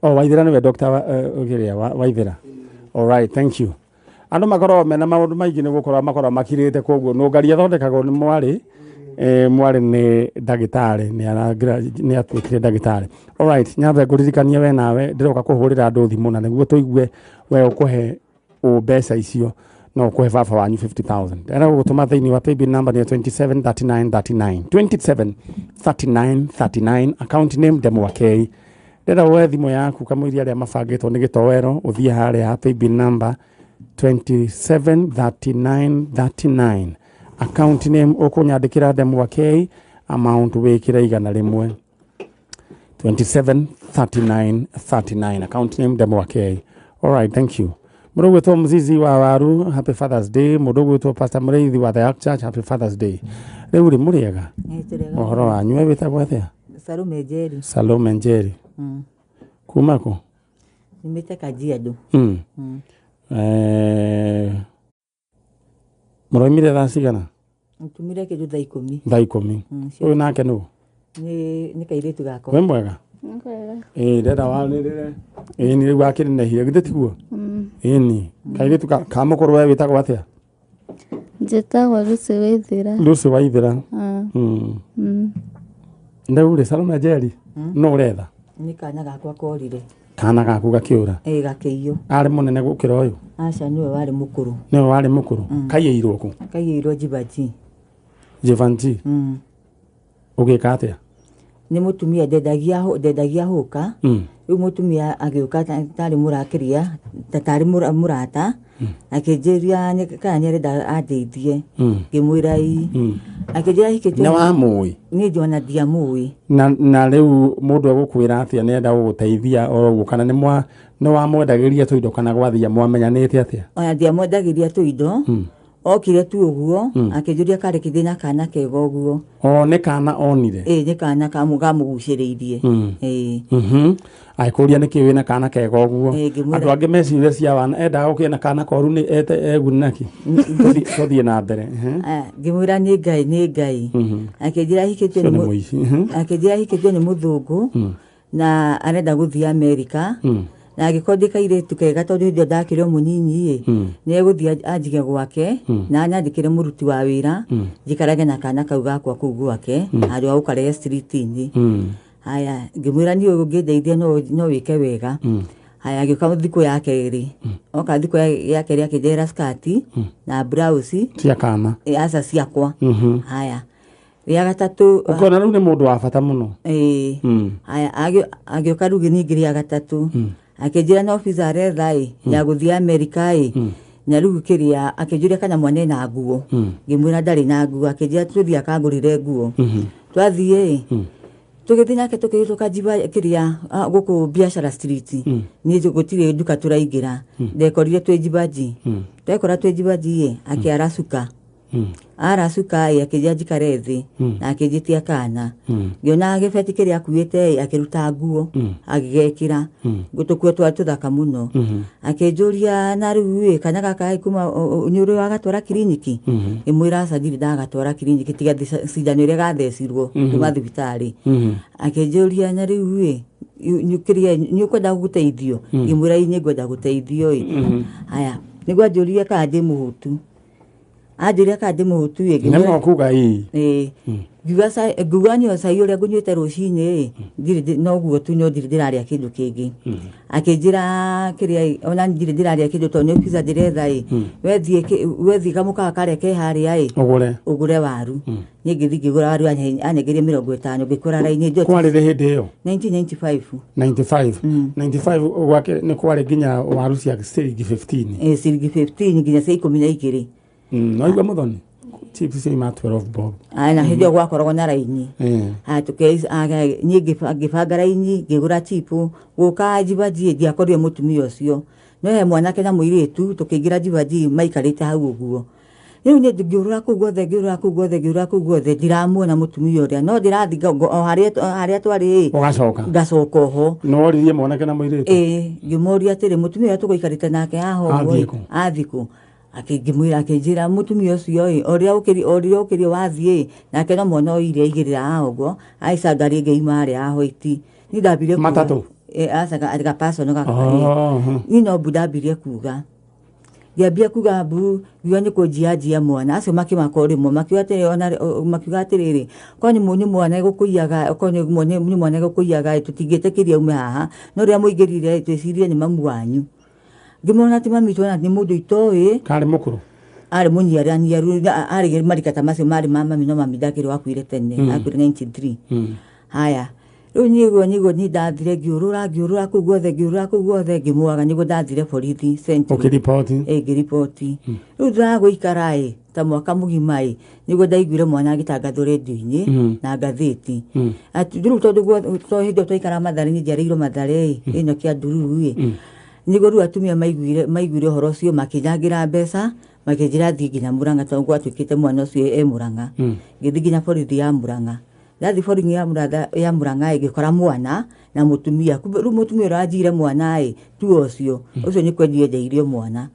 Waithira niwe Dr. ugiria Waithira all right thank you andu makorwo mena maundu maingi ni gukorwo makorwo makirite koguo no ngari athondekagwo ni mwari ni ndagitari ni atwikire ndagitari all right nyambe nguririkania we nawe ndiroka kuhurira andu thimu na niguo tuigue we ukuhe mbeca icio no kuhe baba wanyu 50,000 era gutuma thiini wa paybill number ni 273939 273939 account name Demo K ndera we thimu yaku kamwiria aria mabangitwo ni gitowero uthie haria paybill number 273939 account name ukunyandikira Demo K amount wikira igana rimwe 273939 account name Demo K all right thank you Mudogo to mzizi wa waru happy Father's Day mudogo to Pastor Mreithi wa the Ark Church happy Father's Day reuri muriega ohoro wanyu wita gwathia
Salome Njeri
kumako
Nimete Kajiado.
Mũroimire thaa cigana?
Tumire kĩndũ thaa 10.
Thaa 10. Ũyũ nake nũ?
Nĩ kairĩtu gakwa.
We mwega? Ndenda wanĩrĩre. Nĩ rĩu akĩnenehire githĩ tiguo? Ni kairĩtu ka mũkũrũ we wĩtagwo atĩa?
Njĩtagwo Lucy Waithĩra.
Lucy Waithĩra. Ndau rĩ Salome Njeri no ũretha?
Nĩ kana gakwa korire.
Kana gaku gakĩũra?
Gakĩiywo.
Arĩ mũnene gũkĩra ũyũ?
Aca nĩwe warĩ mũkũrũ.
Nĩwe warĩ mũkũrũ? Kaiyĩirwo kũ?
Kaiyĩirwo Jivanji.
Jivanji? Ũgĩka atĩa?
Nĩ mũtumia ndendagia hũka. Rĩu mũtumia agĩũka tarĩ mũrakĩria tarĩ mũrata akĩnjĩria kana nĩarenda andeithie ngĩmwĩra akĩnjĩra hikĩtio
nĩ wamũĩ?
Niĩ ndiona ndiamũĩ.
Na rĩu mũndũ agũkwĩra atĩa nĩenda gũgũteithia oroguo kana nĩ wamwendagĩria tũindo kana gwathia mwamenyanĩte atĩa?
Ona ndiamwendagĩria tũindo okire tu ũguo akĩnjũria karĩ kĩthĩna kana kega ũguo.
Nĩ kana onire?
Nĩ kana kamũgucĩrĩirie.
Aikũria nĩkĩ wĩna kana kega ũguo? Andũ angĩ meciria cia wana endaga gũkĩgĩa na kana koru nĩ eguni naki? Tũthiĩ na mbere.
Ngĩmwĩra nĩ Ngai. Akĩnjĩra hikĩtio nĩ mũthũngũ na arenda gũthiĩ Amerika. Na agĩkorwo ndĩkairĩtu kega tondũ hĩndĩ ndakĩrĩ o mũnyinyi nĩ egũthiĩ anjige gwake na anyandĩkĩre mũruti wa wĩra njikarage na kana kau gakwa kũu gwake handũ ha gũkarehe street-inĩ. Haya ngĩmwĩra niĩ ũngĩndeithia no wĩke wega. Haya agĩũka thikũ ya kerĩ. Oka thikũ ya kerĩ akĩnjĩra skati na blouse
cia kana.
Aca ciakwa. Haya rĩa gatatũ
ũkona rĩu nĩ mũndũ wa bata mũno.
Haya agĩũka rĩu ningĩ rĩa gatatũ akĩnjĩra no visa aretha ya gũthiĩ Amerika na rĩu kĩrĩa akĩnjũria kana mwana na nguo. Ngĩmwĩra ndarĩ na nguo. Akĩnjĩra tũthiĩ akangũrĩre nguo. Twathiĩ tũgĩthiĩ nake tũkĩhĩtũka kĩrĩa gũkũ biashara street. Niĩ gũtirĩ nduka tũraingĩra. Ndekorire twĩ Jivanji. Twekora twĩ Jivanji akĩaracuka. Aracuka akĩnjĩra njikare thĩ na akĩnjĩtia kana. Ngĩona gĩbeti kĩrĩa akuĩte akĩruta nguo agĩgekĩra. Gũtũkua tũthaka mũno. Akĩnjũria na rĩu kana gaka kuma nĩ ũrĩ wagatwara kiriniki? Ngĩmwĩra aca ndirĩ ndagatwara kiriniki tiga cindano ĩrĩa gathecirwo kuma thibitarĩ. Akĩnjũria na rĩu nĩ ũkwenda gũteithio? Ngĩmwĩra nĩ ngwenda gũteithio. Haya nĩguo anjũria kana ndĩ mũhũtu. Anjũria kana ndĩ mũhũtu
nĩ kuga
nguga nĩ cai ũrĩa ngũnyuĩte rũcinĩ noguo tu no ndirĩ ndĩrarĩa kĩndũ kĩngĩ. Akĩnjĩra kĩrĩa ona ndirĩ ndĩrarĩa kĩndũ tondũ nĩ pizza ndĩretha wethiĩ kamũkawa karĩa ke harĩa ũgũre waru. Niĩ ngĩthiĩ ngĩgũra waru anengeria 50 ngĩkora raini.
Kwarĩ hĩndĩ ĩyo
1995.
95 gwake nĩ kwarĩ nginya waru cia ciringi 15.
Ciringi 15 nginya cia 12.
No igua mũthoni chips cia 12 bob.
Na hĩndĩ ĩyo gwakoragwo na raini. Niĩ ngĩbanga raini ngĩgũra chipu gũka Jivanji ndiakorire mũtumia ũcio. No he mwanake na mũirĩtu tũkĩingĩra Jivanji maikarĩte hau ũguo. Rĩu nĩ ngĩũrũra kũu guothe ndiramuona mũtumia ũrĩa no ndĩrathiĩ harĩa twarĩ ngacoka ho.
No oririe mwanake na mũirĩtu?
Ngĩmoria atĩrĩ mũtumia ũrĩa tũgũikarĩte nake haha ũguo athikũ. Akĩngĩmwĩra akĩnjĩra mũtumia ũcio ũrĩa ũkĩrio wathiĩ nake no mwana oire aigĩrĩra haha ũguo aica ngari ĩngĩ ima harĩa hwaiti. Niĩ ndambire
matatũ
aca gapacono gaka niĩ no mbu ndambire kuga. Ngĩambia kuga mbu ngiuga nĩ kũnjianjia mwana acio makĩmaka ũrĩmwe makiuga atĩrĩrĩ korwo nĩ mwana egũkũiyaga tũtingĩtĩkĩria ume haha no rĩrĩa mũingĩrire twĩcirie nĩ mamu wanyu. Ngĩmona atĩ mami twana nĩ mũndũ itoĩ.
Karĩ mũkũrũ?
Arĩ mũnyiaraniaru arĩ marikata macio marĩ ma mami no mami ndakĩrĩ wakuire tene akuire 93. Haya rĩu niĩ ndathire ngĩũrũra kũu guothe ngĩmwaga nĩguo ndathire borithi central. Ngĩripoti. Rĩu ndagũikara ta mwaka mũgima nĩguo ndaiguire mwana agĩtangathwo redio-inĩ na ngathĩti. Rĩu tondũ hĩndĩ ĩyo twaikara Mathare njiarĩirwo Mathare ĩno kĩa Ndururu nĩguo rĩu atumia maiguire ũhoro ũcio makĩnyangĩra mbeca makĩnjĩra thiĩ nginya Mũrang'a tondũ gwatuĩkĩte mwana ũcio Mũrang'a. Ngĩthiĩ nginya borithi ya Mũrang'a ndathi boringi ya Murang'a ngikora mwana na mutumia ru mutumia rajire mwana tu ocio ni kwendia ndeirio mwana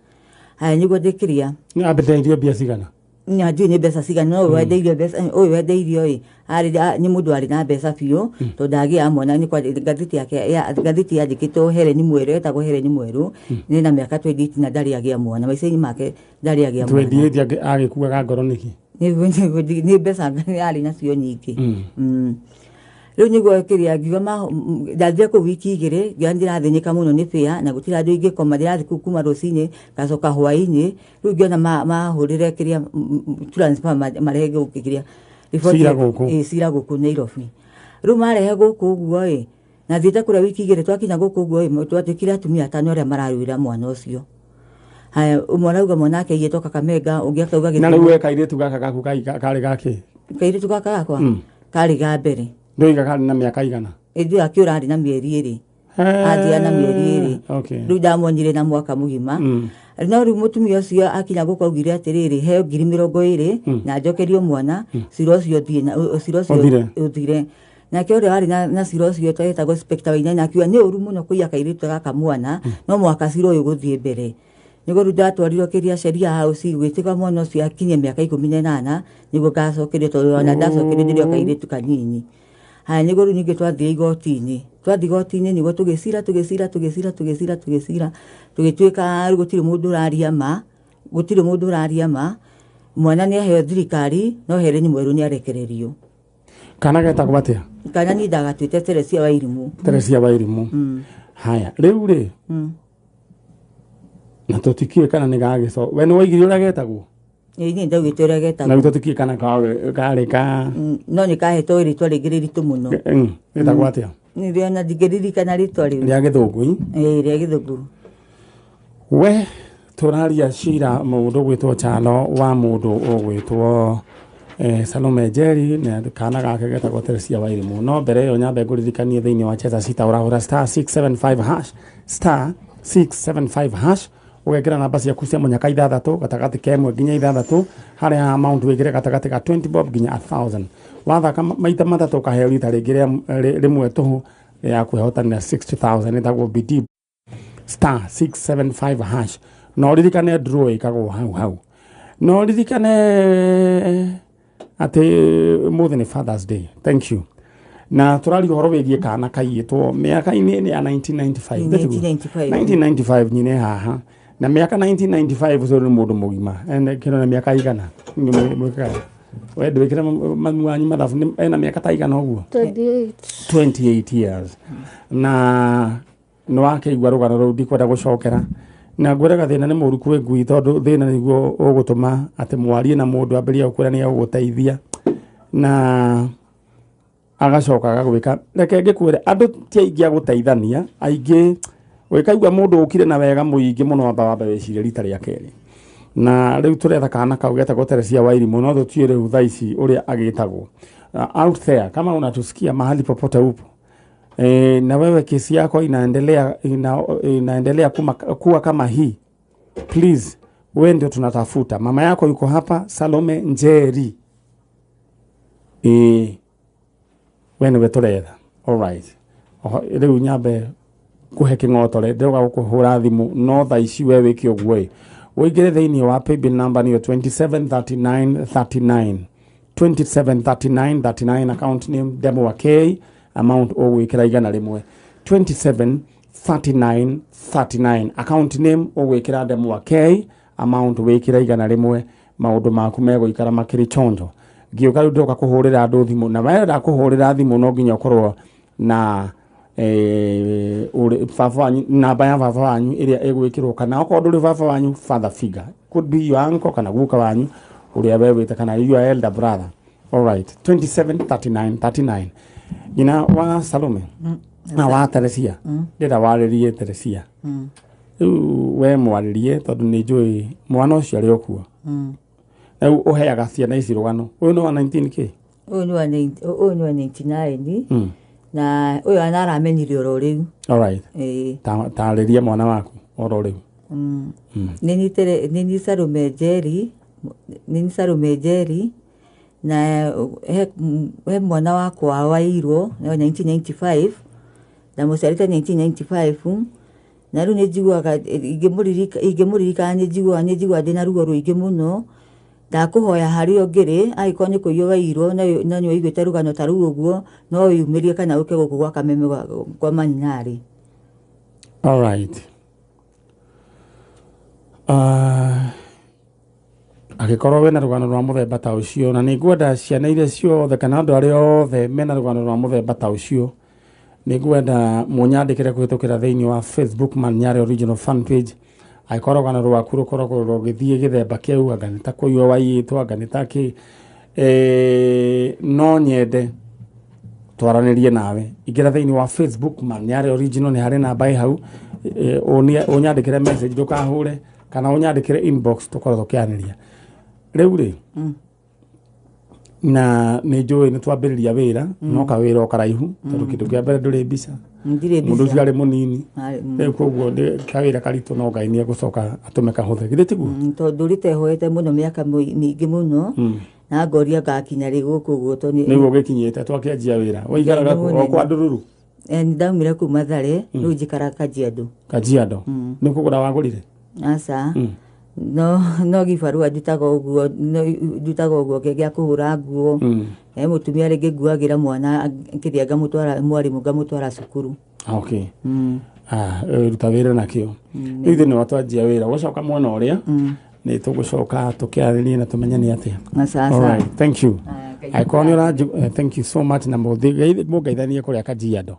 haya niguo ndikiria
ni abendeirio bia cigana
nya ndi ni mbeca cigana no wendeirio mbeca wendeirio ari ni mundu ari na mbeca biu to ndagia mwana ni kwa gathiti yake gathiti yandikitwo Hereni Mweru etagwo Hereni Mweru ni na miaka 20 na ndari agia mwana maiceni make ndari agia mwana
28 agikuaga ngoro niki
ni mbeca ari nacio nyingi riu niguo kiria ngiuma ndathire ku wiki igiri ngira thinyika muno ni pia na gutira andu ingi koma ndirathi kuma rucini gacoka hwaini riu ngiona mahurire kiria transfer marege gukiria sira guku Nairobi riu marehe guku uguo na thite kuria wiki igiri twakinya guku uguo twatikira atumia 5 aria mararuira mwana ucio haya umwana uga mwana ake yetoka Kakamega ungiakauga
na riu wekairitu gaka gaku kari gaki
kairitu gaka gakwa kari ga mbere
ndoiga kari na miaka igana
ndio akiura ari na mieri 2 athia na mieri 2 riu ndamuonyire na mwaka mugima no riu mutumia ucio akinya gukaugire atiriri heo 20,20 na njokerio mwana ciro ucio uthire na kio ari na ciro ucio twetagwo spectator ina na akiwa ni uru muno kuia kairitu gaka mwana no mwaka ciro uyu guthie mbere nigo ruda twarirwo kiria sheria house gwitika mwana ucio akinye miaka 18 nigo gacokerio to na ndacokerio ndirio kairitu kanini haya nigo ru ningi twathire igoti-ini nigo tugisira tugituika gutire mundu uraria ma mwana ni aheo thirikari no Hereni Mweru ni arekererio
kana getagwo atia
kana ni ndagatuite Teresia Wairimu
haya riu ri na tutikie kana ni gagico we ni waigire ura getagwo
ni ndagwite ura getagwo
na tutikie kana kari ka
no ni kahetwo ritwa ringiri ritu muno
getagwo atia
ni ria na digiriri kana ritwa riu
ria githungu
ria githungu
we turaria cira mundu gwitwo chalo wa mundu ugwitwo Salome Njeri na kana gake getagwo Teresia Wairimu no mbere yo nyambe nguririkanie thiini wa cheza sita urahura *675# ugekira namba ciaku cia munyaka 6 gatagati ka 1 nginya 6 haria amount wigire gatagati ka 20 bob nginya 1000 wathaka maita mathatu kaheo rita rimwe tuhu ya kwehotanira 60,000 itagwo BD *675# no ririkane draw ikagwo hau no ririkane ate more than Father's Day. Thank you. Na turari horo wegie kana kaiyetwo miaka ini ya 1995 nyine haha na miaka 1995 so ni mundu mugima ene kino na miaka igana mweka we ndwikira mamuanyi madafu ena miaka ta igana oguo 28 years na no wake igwa rugano ru ndikwenda gucokera na ngwiraga thina ni muru kwe ngui tondu thina niguo ugutuma ati mwarie na mundu amberia ukwira ni aguteithia na agacoka agagwika reke ngikwire andu ti aingi aguteithania aingi wikaigwa mundu ukire na wega muingi muno wambe weciria rita ria keri na riu turetha kana kau getagwo Teresia Wairimu no tutue riu thaici uria agitagwo out there kama unatusikia mahali popote upo na wewe kesi yako inaendelea kuwa kama hii, please wewe ndio tunatafuta. Mama yako yuko hapa, Salome Njeri. Wewe ndio turetha. All right. Riu nyambe kuhe kingotore ndoga gukuhura thimu no tha ici wewe kiogwe. Uigire thiini wa paybill number ni 273939. 273939 account name Demo wa K amount ogwikira igana rimwe 273939 account name ogwikira Demo wa K amount wikira igana rimwe maundu maku mego ikara makiri chonjo giuka ndoka kuhurira andu thimu na wenda kuhurira thimu no nginya ukorwo na baba wanyu namba ya baba wanyu iria egwikirwo kana okorwo nduri baba wanyu father figure could be your uncle kana guka wanyu uria wewe kana your elder brother. All right, 273939 ina wa Salome na wa Teresia ndira waririe Teresia we mwaririe tondu ni njui mwana ucio ari okua na uheaga ciana ici rugano uyu no wa 19k
uyu ni wa 99 na uyu anaramenyire oro riu.
All right, taariria mwana waku oro riu
nini Salome Njeri na he mwana wakwa wairwo no 1995 na mũciarĩte 1995 na rĩu nĩ njiguaga ingĩmũririkana nĩ njiguaga ndĩna ruo rũingĩ mũno ndakũhoya harĩa ngĩrĩ angĩkorwo nĩ kũiywo wairwo na nĩ ũiguĩte rũgano ta rũu ũguo no yumĩrie kana ũke gũkũ gwa Kameme kwa Manyinarĩ.
All right. Agĩkorwo wĩna rũgano rwa mũthemba ta ũcio na nĩ ngwenda ciana iria ciothe kana andũ arĩa othe mena rũgano rwa mũthemba ta ũcio nĩ ngwenda mũnyandĩkĩre kũhĩtũkĩra thĩinĩ wa Facebook Manyinarĩ Original Fan Page. Agĩkorwo rũgano rwaku rũkoragwo rũgĩthiĩ gĩthemba kĩu anga nĩ ta kũiywo waiyĩtwo anga nĩ ta kĩ no nyende twaranĩrie nawe ingĩra thĩinĩ wa Facebook Manyinarĩ Original nĩ harĩ namba ĩ hau ũnyandĩkĩre message ndũkahũre kana ũnyandĩkĩre inbox tũkorwo tũkĩanĩria rĩu rĩ na nĩ njũĩ nĩ twambĩrĩria wĩra no kawĩra ũkaraihu tondũ kĩndũ kĩa mbere ndũrĩ mbica mũndũ ũcio arĩ mũnini rĩu koguo kawĩra karitũ no Ngai nĩ egũcoka atũme kahũthe githĩ tiguo
tondũ rĩtehoete mũno mĩaka mĩingĩ mũno na ngoria ngakinya rĩ gũkũ guo tondũ
nĩguo gĩkinyĩte twakĩanjia wĩra waikaraga kwa ndũrũrũ
ndaumire kuma Thare rĩu njikara Kajiado
nĩ kũgũra wagũrire
aca no gibarua ndutaga ũguo gĩa kũhũra nguo mũtumia rĩngĩ nguagĩra mwana kĩrĩa ngamũtwara mwarimũ ngamũtwara cukuru.
Okay. Ruta wĩra nakĩo rĩu thĩinĩ wa twanjia wĩra gũcoka mwena ũrĩa nĩ tũgũcoka tũkĩarĩrie na tũmenye nĩ atĩa. All right, thank you. Thank you so much na mũngeithanie kũrĩa Kajiado.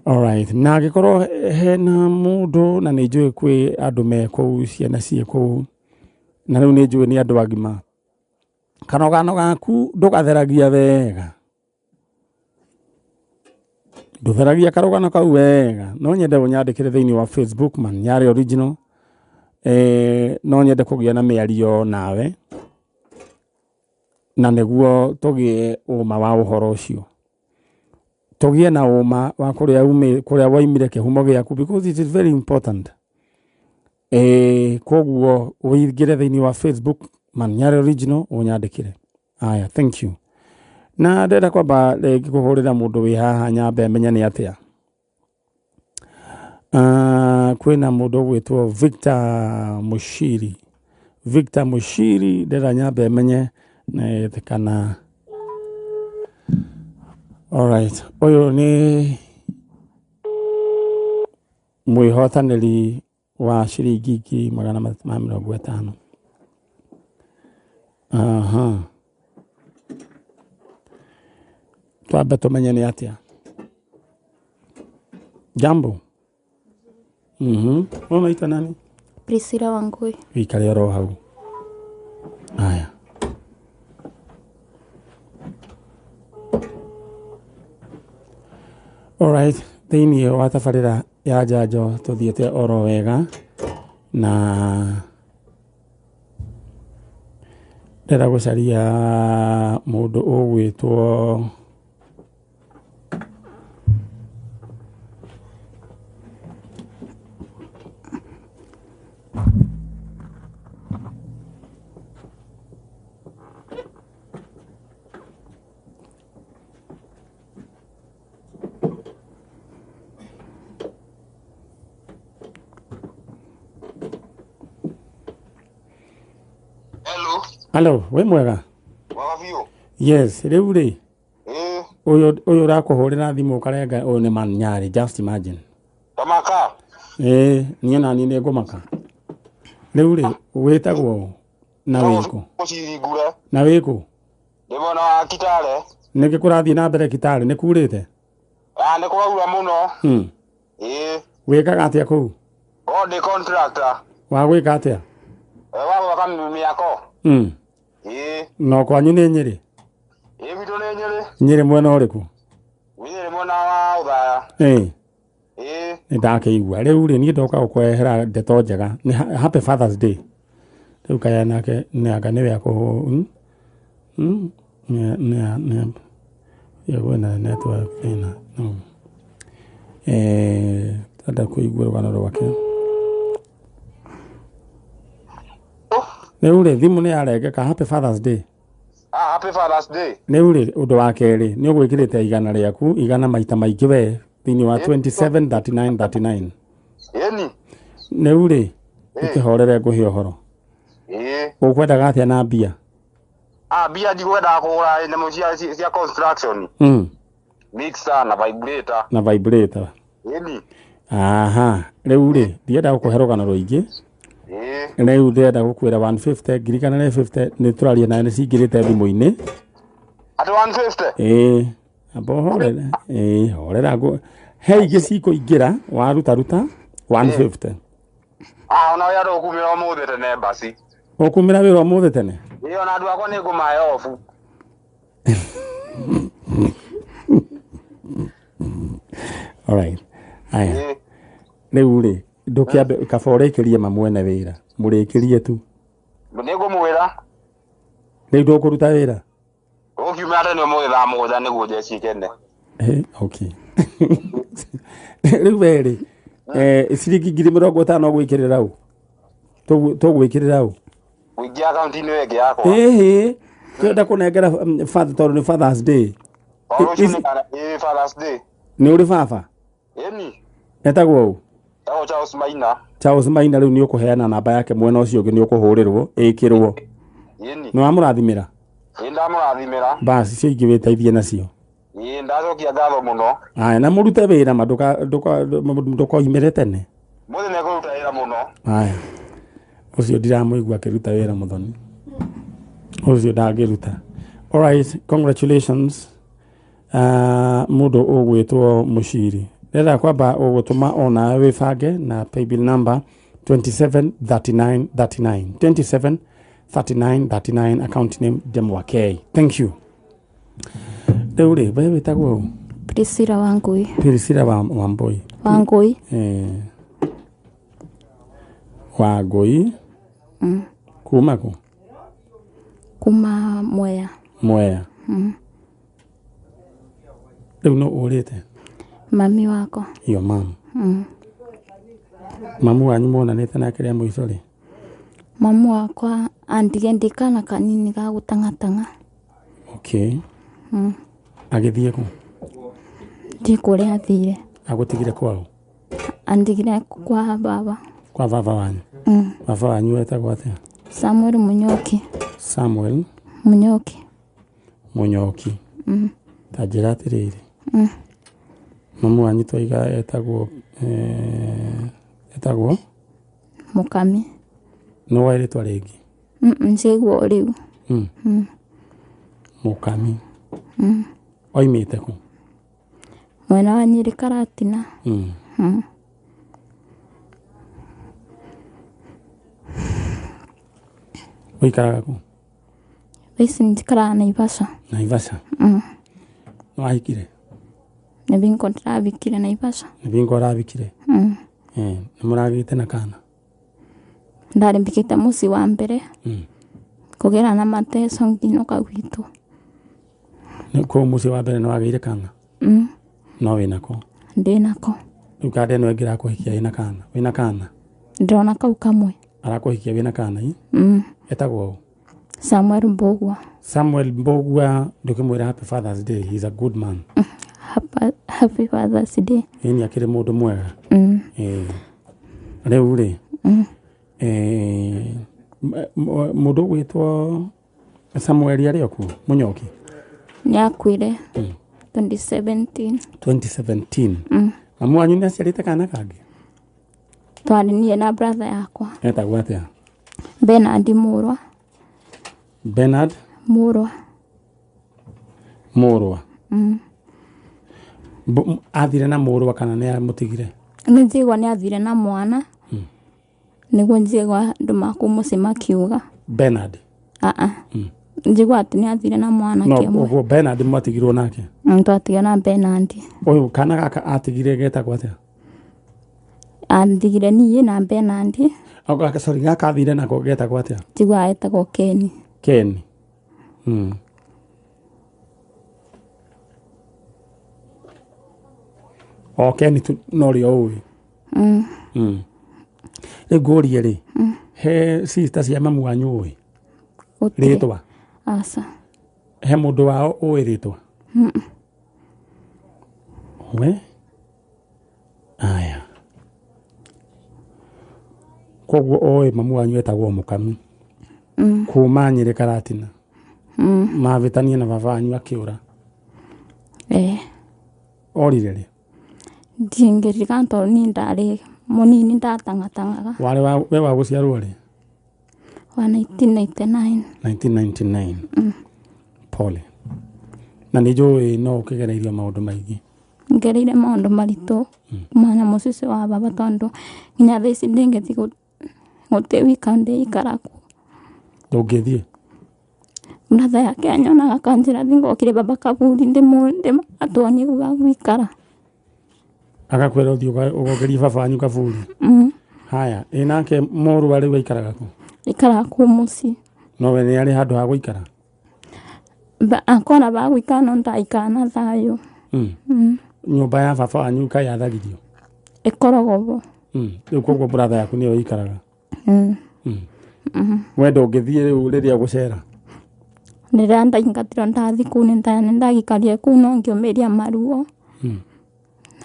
All right. Na agĩkorwo hena mũndũ na nĩ njũĩ kwĩ andũ me kũu ciana ciĩ kũu na rĩu nĩ njũĩ nĩ andũ agima kanogano gaku ndũgatheragia wega ndũtheragia karũgano kau wega no nyende ũnyandĩkĩre thĩinĩ wa Facebook Manyinarĩ Original no nyende kũgĩa na mĩario nawe na nĩguo tũgĩe ũma wa ũhoro ũcio tũgĩe na ũma wa kũrĩa waimire kĩhumo gĩaku because it is very important. Koguo ũingĩre thĩinĩ wa Facebook Manyinarĩ Original ũnyandĩkĩre. Aya, thank you. Na ndĩrenda kwamba kũhũrĩra mũndũ wĩ haha nyambe menye nĩ atĩa. Kwĩna mũndũ ũgwĩtwo Victor Mushiri ndĩrenda nyambe menye na kana. All right. Ũyũ nĩ mwĩhotanĩri wa ciringi 550. Twambe tũmenye nĩ atĩa. Jambo. Unaitwa nani?
Priscilla Wangui.
Wikare oro hau. Aya. Alright, thĩinĩ wa tabarĩra ya njanjo tũthiĩte oro wega na ndĩrenda gũcaria mũndũ ũgwĩtwo Hello, we mwega?
Wagavio.
Yes, rĩu rĩ. Ũyũ ũrakũhũrĩra thimũ ũkarenga ũyũ nĩ Manyinarĩ, just imagine.
Tamaka.
Niĩ nani nĩ ngũmaka. Rĩu rĩ, wĩtagwo na wĩkũ? Na wĩkũ?
Ndĩ mwena wa Kitale.
Nĩkĩ kũrathiĩ na mbere Kitale, nĩ kurĩte?
Nĩ kũraura mũno.
Wĩkaga atĩa kũu?
Ndĩ contractor.
Wa gwĩka atĩa?
Wa gwaka mĩako.
No kwanyu nĩ Nyĩrĩ?
Witũ nĩ Nyĩrĩ.
Nyĩrĩ mwena ũrĩkũ?
Nyĩrĩ mwena wa Ũthaya.
Nĩ ndakĩigua. Rĩu rĩ niĩ ndoka gũkwehera ndeto njega. Nĩ Happy Father's Day. Rĩu kaya nake nĩanga nĩwe akũhũ. Yagwe na network ĩna. Tada kũigua rũgano rwake. Rĩu rĩ thimũ nĩ yarengeka. Happy Father's Day.
happy Father's Day.
Nä u rä å ndå wa kerä nä å gwä kä rä te igana rä aku igana maita maingä we thä wa 273939
Yeni.
nä u rä ä kä horere ngå he å horo gå kwendaga atä na mbia
Bia ndigwendaga kũgũra nyamũ cia construction. Mixer na vibrator.
Yeni. Aha rä u rä ndienda gå kå he rå gano rå rä u ndärenda gå kwä ra 150 ngirikana nä 50 nä tå raria nayo nä cingä rä te thimå-inä
at 150.
amba horera horera he ingä cikå ingä ra warutaruta 150
ona ya ro kumira umuthi tene basi
å kumä ra wä ra å må thä tene
ona andu akwa nä ngå mahe ofu.
Alright. Aya rä u rä ndå kä ambe kaba å rä kä rie mamwene wä ra må rä kä rie tu
nä ngå mwä ra
rä u ndå kå ruta wä ra
å kiuma tene å må thä thaa må gå nä guo njeci kene.
Rä u werä ciringi 50,000 gwä kä rä ra u tå gwä kä rä ra u
gå ingä akaunti-inä ä ngä yakwa
twenda kå nengera tondå nä Father's Day
Father's Day
nä å rä baba
eni
etagwo u
Charles
Maina rä u nä å kå heana namba yake mwena å cio å ngä nä å kå hå rä rwo ä kä rwo nä wamå rathimä ra basi cio ingä wä teithie nacio
ndacokia ngatho må no
aya na må rute wä ra ma ndå koimä re tene
må thä nä kå ruta wä ra må no
aya å cio ndiramå igua akä ruta wä ra må thoni å cio ndangä ruta. Alright, congratulations må ndå å gwä two må ciri renda kwamba å gå tå ma ona wä bange na paybill number 273939 273939 account name Demwakei. Thank you. Rä u rä we wä tagwo
Priscilla Wangui.
Priscilla Wambui
Wangui.
Wangui. Kuma ku?
Kuma Mwea.
Mwea. Rä u no å rä te
Mami wako.
Your mom. Mamu wanyu monanä te nake rä a må ico rä
Mamu wakwa andige ndikana kanini ga gũtangatanga.
Okay. Agä thiä kå
Ndi kũrĩa athire.
Agå tigire kwao
Andigire kwa baba.
Kwa baba wanyu. Baba wanyu etagwo atä
Samuel Munyoki.
Samuel
Munyoki.
Munyoki. Ta njä ra atä rä rä mamu wanyu twaiga etagwo
Mukami.
no waä rä twa rä ngä
Njiguo rĩu.
Mukami. Oimä te kå
Mwena wa Nyeri Karatina.
å ikaraga kå
Ici njikaraga Naivasha.
Naivasha. No ahikire
Nĩ bingo ndĩrabikire Naivasha.
nä bingo arabikire nä må ragä te na kana
Ndarĩ mbikĩte mũciĩ wa mbere kũgera na mateso nginyũka gwitũ.
kå må ciĩ wa mbere nä wagä ire kana no wä nako
Ndĩ nako.
rä u kanda ä no ĩngä rakå hikia wä na kana wä na kana
Ndĩrona kau kamwe.
arakå hikia wä na kana etagwo u
Samuel Mbogua.
Samuel Mbogua ndå kä mwä ra happy Father's Day. He's a good man.
Happy Father's Day.
Ĩni akĩrĩ mũndũ mwega. Rĩu rĩ mũndũ gwĩtwo Samuel arĩ okuo Munyoki
nĩ akuire 2017.
Mamu wanyu nĩ aciarĩte kana kangĩ?
Twarĩ niĩ na brother yakwa
Etagwo atĩa?
Bernard Mũrwa.
Bernard
Mũrwa.
Athire na mũrwa kana nĩ amũtigire?
Nĩ njigua nĩ athire na mwana nĩguo njigua andũ makũ mũciĩ makiuga.
Bernard?
Njigua atĩ nĩ athire na mwana kĩmwe.
No, ũguo Bernard mwatigirwo nake?
Twatigirwo na Bernard.
Ũyũ kana gaka atigire getagwo atĩa?
Athigire niĩ na Bernard.
Sorry, gaka athire nako getagwo atĩa?
Njigua etagwo Ken.
Ken. Ken no rĩo ũĩ. Rĩu ngũrie rĩ he sister cia mamu wanyu ũĩ rĩtwa?
Aca.
he mundu wao uiritwa we aya koguo oi mamu wanyu etagwo Mukami kuma Nyeri Karatina mavitania na baba wanyu akiura orire
ndingĩririkana tondũ niĩ ndarĩ mũnini ndatangatangaga.
we wa gũciarwo rĩ?
Wa 1999.
Pole. Na nĩ njũĩ no ũkĩgereirio maũndũ maingĩ.
Ngereire maũndũ maritũ kumana mũcici wa baba tondũ nginya thaa ici ndingĩthi gũtĩ wika ndĩikara ku.
Ndũngĩthiĩ?
Mratha yake anyonaga kanjĩra thiĩ ngokire baba kaburi ndĩmatuonie gwa gwĩkara.
Akakwĩra ũthiĩ ũgokerie baba wanyu kaburi? Haya, nake mũrũ arĩ waikaraga ku?
Ikaraga ku mũciĩ.
No we nĩ arĩ handũ ha gũikara?
Akona ba gwĩkara no ndaikara na thayũ.
Nyũmba ya baba wanyu kaĩ yatharirio?
Ĩkoragwo bo.
Rĩu koguo bratha yaku nĩyo ikaraga? We ndũngĩthiĩ rĩu rĩrĩa gũcera?
Rĩrĩa ndaingatirwo ndathi kuu nĩndagikaria kuu no ngĩũmĩria maruo.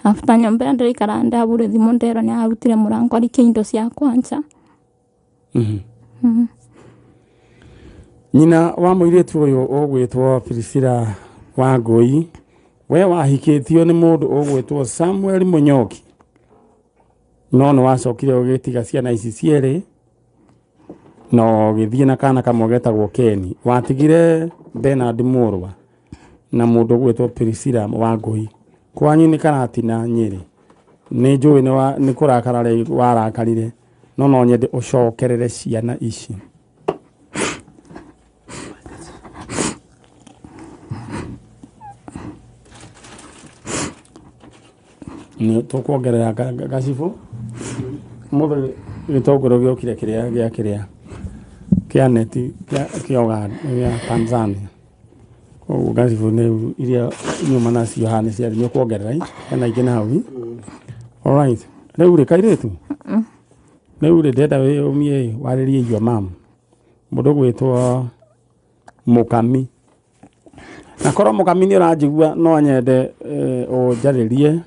After nyomba ndĩraikara ndabure thimũ ndero nĩ arutire mũrango arikie indo cia kwanja.
Nyina wa mũirĩtu ũyũ ũgwĩtwo Priscilla Wangui, we wahikĩtio nĩ mũndũ ũgwĩtwo Samuel Mũnyoki, no nĩ wacokire ũgĩtiga ciana ici cierĩ no gĩthiĩ na kana kamwe getagwo Keni. Watigire Bernard Mũrwa na mũndũ ũgwĩtwo Priscilla Wangui. Kwanyu nĩ Karatina Nyeri. Nĩ njũĩ nĩ kũrakara warakarire, no nyende ũcokerere ciana ici. Nĩ tũkuongerera gacibu mũthĩ gĩtongoro gĩokire kĩa neti kĩa Uganda gĩa Tanzania. Koguo gacibu nĩ iria nyuma nacio haha nĩ ciarĩ nĩ kuongerera hena ingĩ na hau. Alright, rĩu rĩ kairĩtu rĩu rĩ ndenda wĩyũmie warĩrie irio mamu mũndũ gwĩtwo Mukami. Na korwo Mukami nĩ ũranjigua no nyende ũnjarĩrie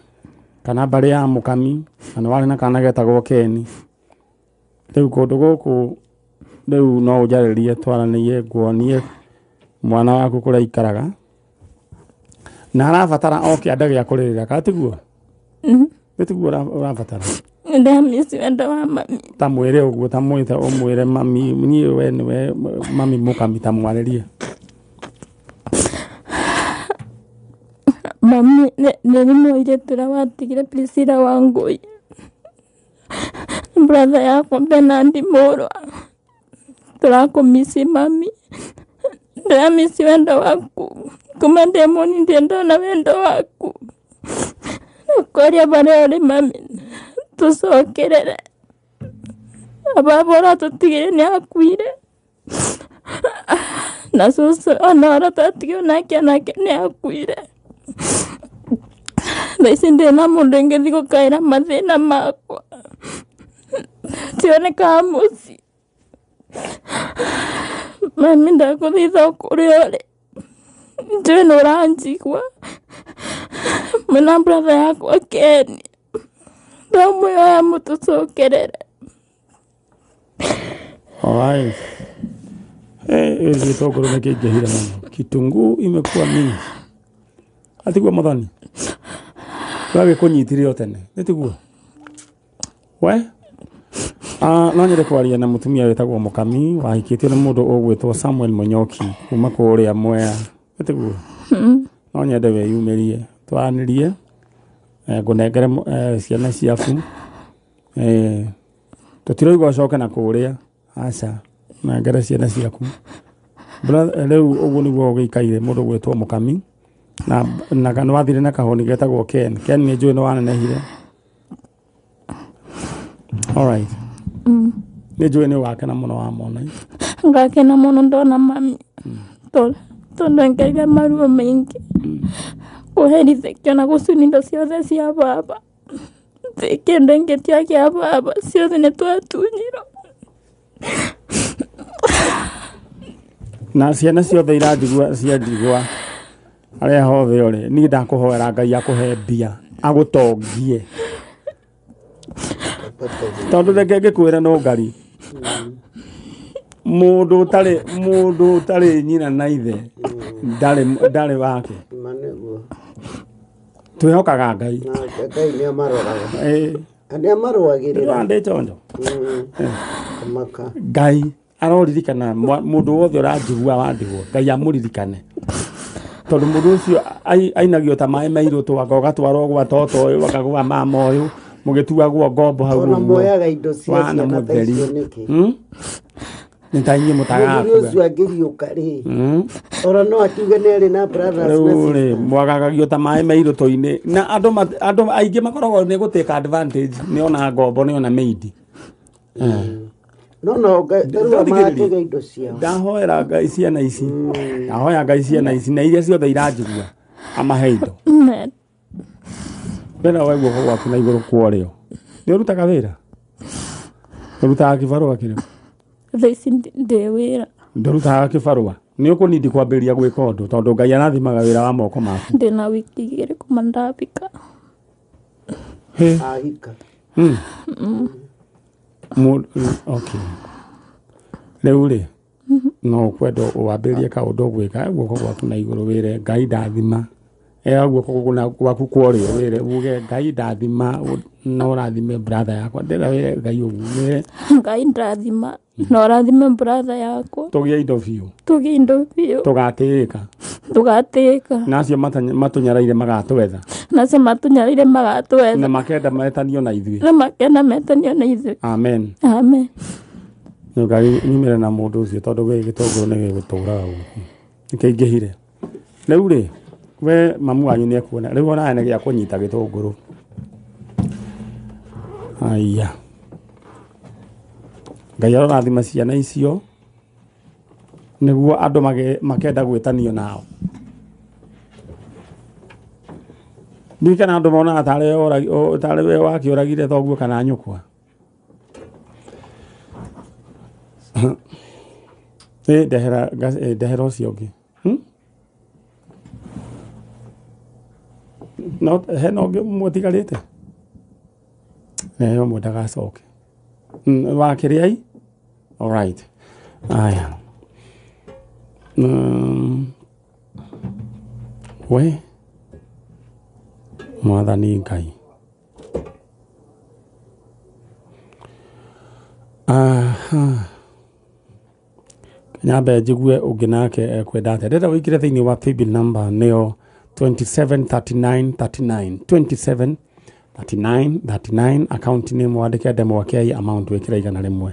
kana mbarĩ ya Mukami na warĩ na kana getagwo Keni. Rĩu kũndũ gũkũ rĩu no ũnjarĩrie twaranĩrie nguonie mwana waku kũrĩa aikaraga na arabatara oke anda gĩa kũrĩrĩra katiguo. Gĩtiguo ũrabatara.
Ndamisi wendo wa mami.
Ta mwĩre ũguo ta mwĩte ũmwĩre mami niĩ we nĩwe mami Mukami ta mwarĩrie.
Mami nĩ mũirĩtu ũrĩa watigire Priscilla Wangui. Brother yakwa Bernard Mũrwa. Tũrakũmisi mami. Ndamisi wendo waku. Kuma ndemoni ndĩndona wendo waku. Ũkoria barĩa ũrĩ mami. Tũcokerere. Baba ũratũtigire nĩ akuire. Na cũcũ ona ũratũtigire nake nĩ akuire. Thaa ici ndĩna mũndũ ingĩthi gũkaĩra mathĩna makwa. Tionekaga mũciĩ. Mami ndakũthaitha kũrĩa ũrĩ. Njũĩ nĩ ũranjigua. Mwĩna brother yakwa Keni. Ndamwĩhoya mũtũcokerere.
Alright. Gĩtongoro nĩ kĩingĩhire mũno. Kitunguu imekuwa mingi. Atiguo mũthoni. Wagĩkũnyitire o tene. Nĩtiguo. We? No nyende kwaria na mũtumia wĩtagwo Mukami wahikĩtio nĩ mũndũ ũgwĩtwo Samuel Mũnyoki kuma kũrĩa Mwea. Nĩtiguo. No nyende wĩyumĩrie twaranĩrie ngũnengere ciana ciaku. Tũtiroigua ũcoke na kũrĩa. Aca. Nengere ciana ciaku. Rĩu ũguo nĩguo ũgĩikaire mũndũ gwĩtwo Mukami. Na nĩ wathire na kahoni getagwo Ken. Ken nĩ njũĩ nĩ wanenehire. Alright. Nĩ njũĩ nĩ wakena mũno wa mona.
Ngakena mũno ndona mami. Tondũ ngeire maruo maingĩ. Kũherithĩkio na gũcuni indo ciothe cia baba. Kĩndũ ingĩtia kĩa baba ciothe nĩ twatunyirwo.
na ciana ciothe irandigua ciandigua aria hothe ore ni ndakuhoera Ngai akuhe mbia agutongie tondu reke ngikwira no ngari mundu utari nyina na ithe ndari wake twihokaga Ngai
Ngai ni amaroraga ani amarwagirira
ndi chonjo
maka
Ngai aroririkana mundu wothe uranjigua wandigwo Ngai amuririkane tondu mundu ucio ainagio ta mai mairu twagoga twarwo gwa toto uyu wakagwa mama uyu mugituagwo ngombo hau
ona moyaga indo cia na taicio niki
nitainye mutagaku
ucio angiriuka ri ora no atuge ni ari na brothers
uri mwagagagio ta mai mairu toine na andu aingi makoragwo ni guteka advantage ni ona ngombo ni ona maidi
no ngai maatega indo cia
ndahoera Ngai ciana ici ndahoya Ngai ciana ici na iria ciothe iranjigua amaheindo bena waigua gwaku na iguru kworio ni urutaga wira urutaga kibarua kire
thaici ndi wira
ndurutaga kibarua ni ukunindi kwambiria gwika undu tondu Ngai arathimaga wira wa moko maku
ndina wiki 2 kuma ndabika
ahika
okay riu ri no kwendo wambirie kaundu gwika guoko gwaku na iguru wire Ngai ndathima guoko gwaku kworio wire uge Ngai ndathima no rathime brother yakwa ndira wire Ngai ugumire
Ngai ndathima no rathime brother yakwa
tugie indo biu tugatika nacio matunyaraire magatwetha na makenda metanio na ithuĩ amen Ngai nyumire na mundu ucio tondu we gitongoro ni giguturaga guku nikaingihire riu ri we mamu wanyu ni ekuona riu ona ene gia kunyita gitongoro aya Ngai arathima ciana icio niguo andu makenda gwitanio nao ni kana andu mona atare we wakioragire thoguo kana nyukwa dehera ucio ungi no hena ungi mutigarite yo mudagacoke wakiriai alright aya we mwathani Ngai nyambe jigue unginake ekwendate ndenda wikire thiini wa paybill number neo 273939 273939 account name wandike demo kei amount wikira igana rimwe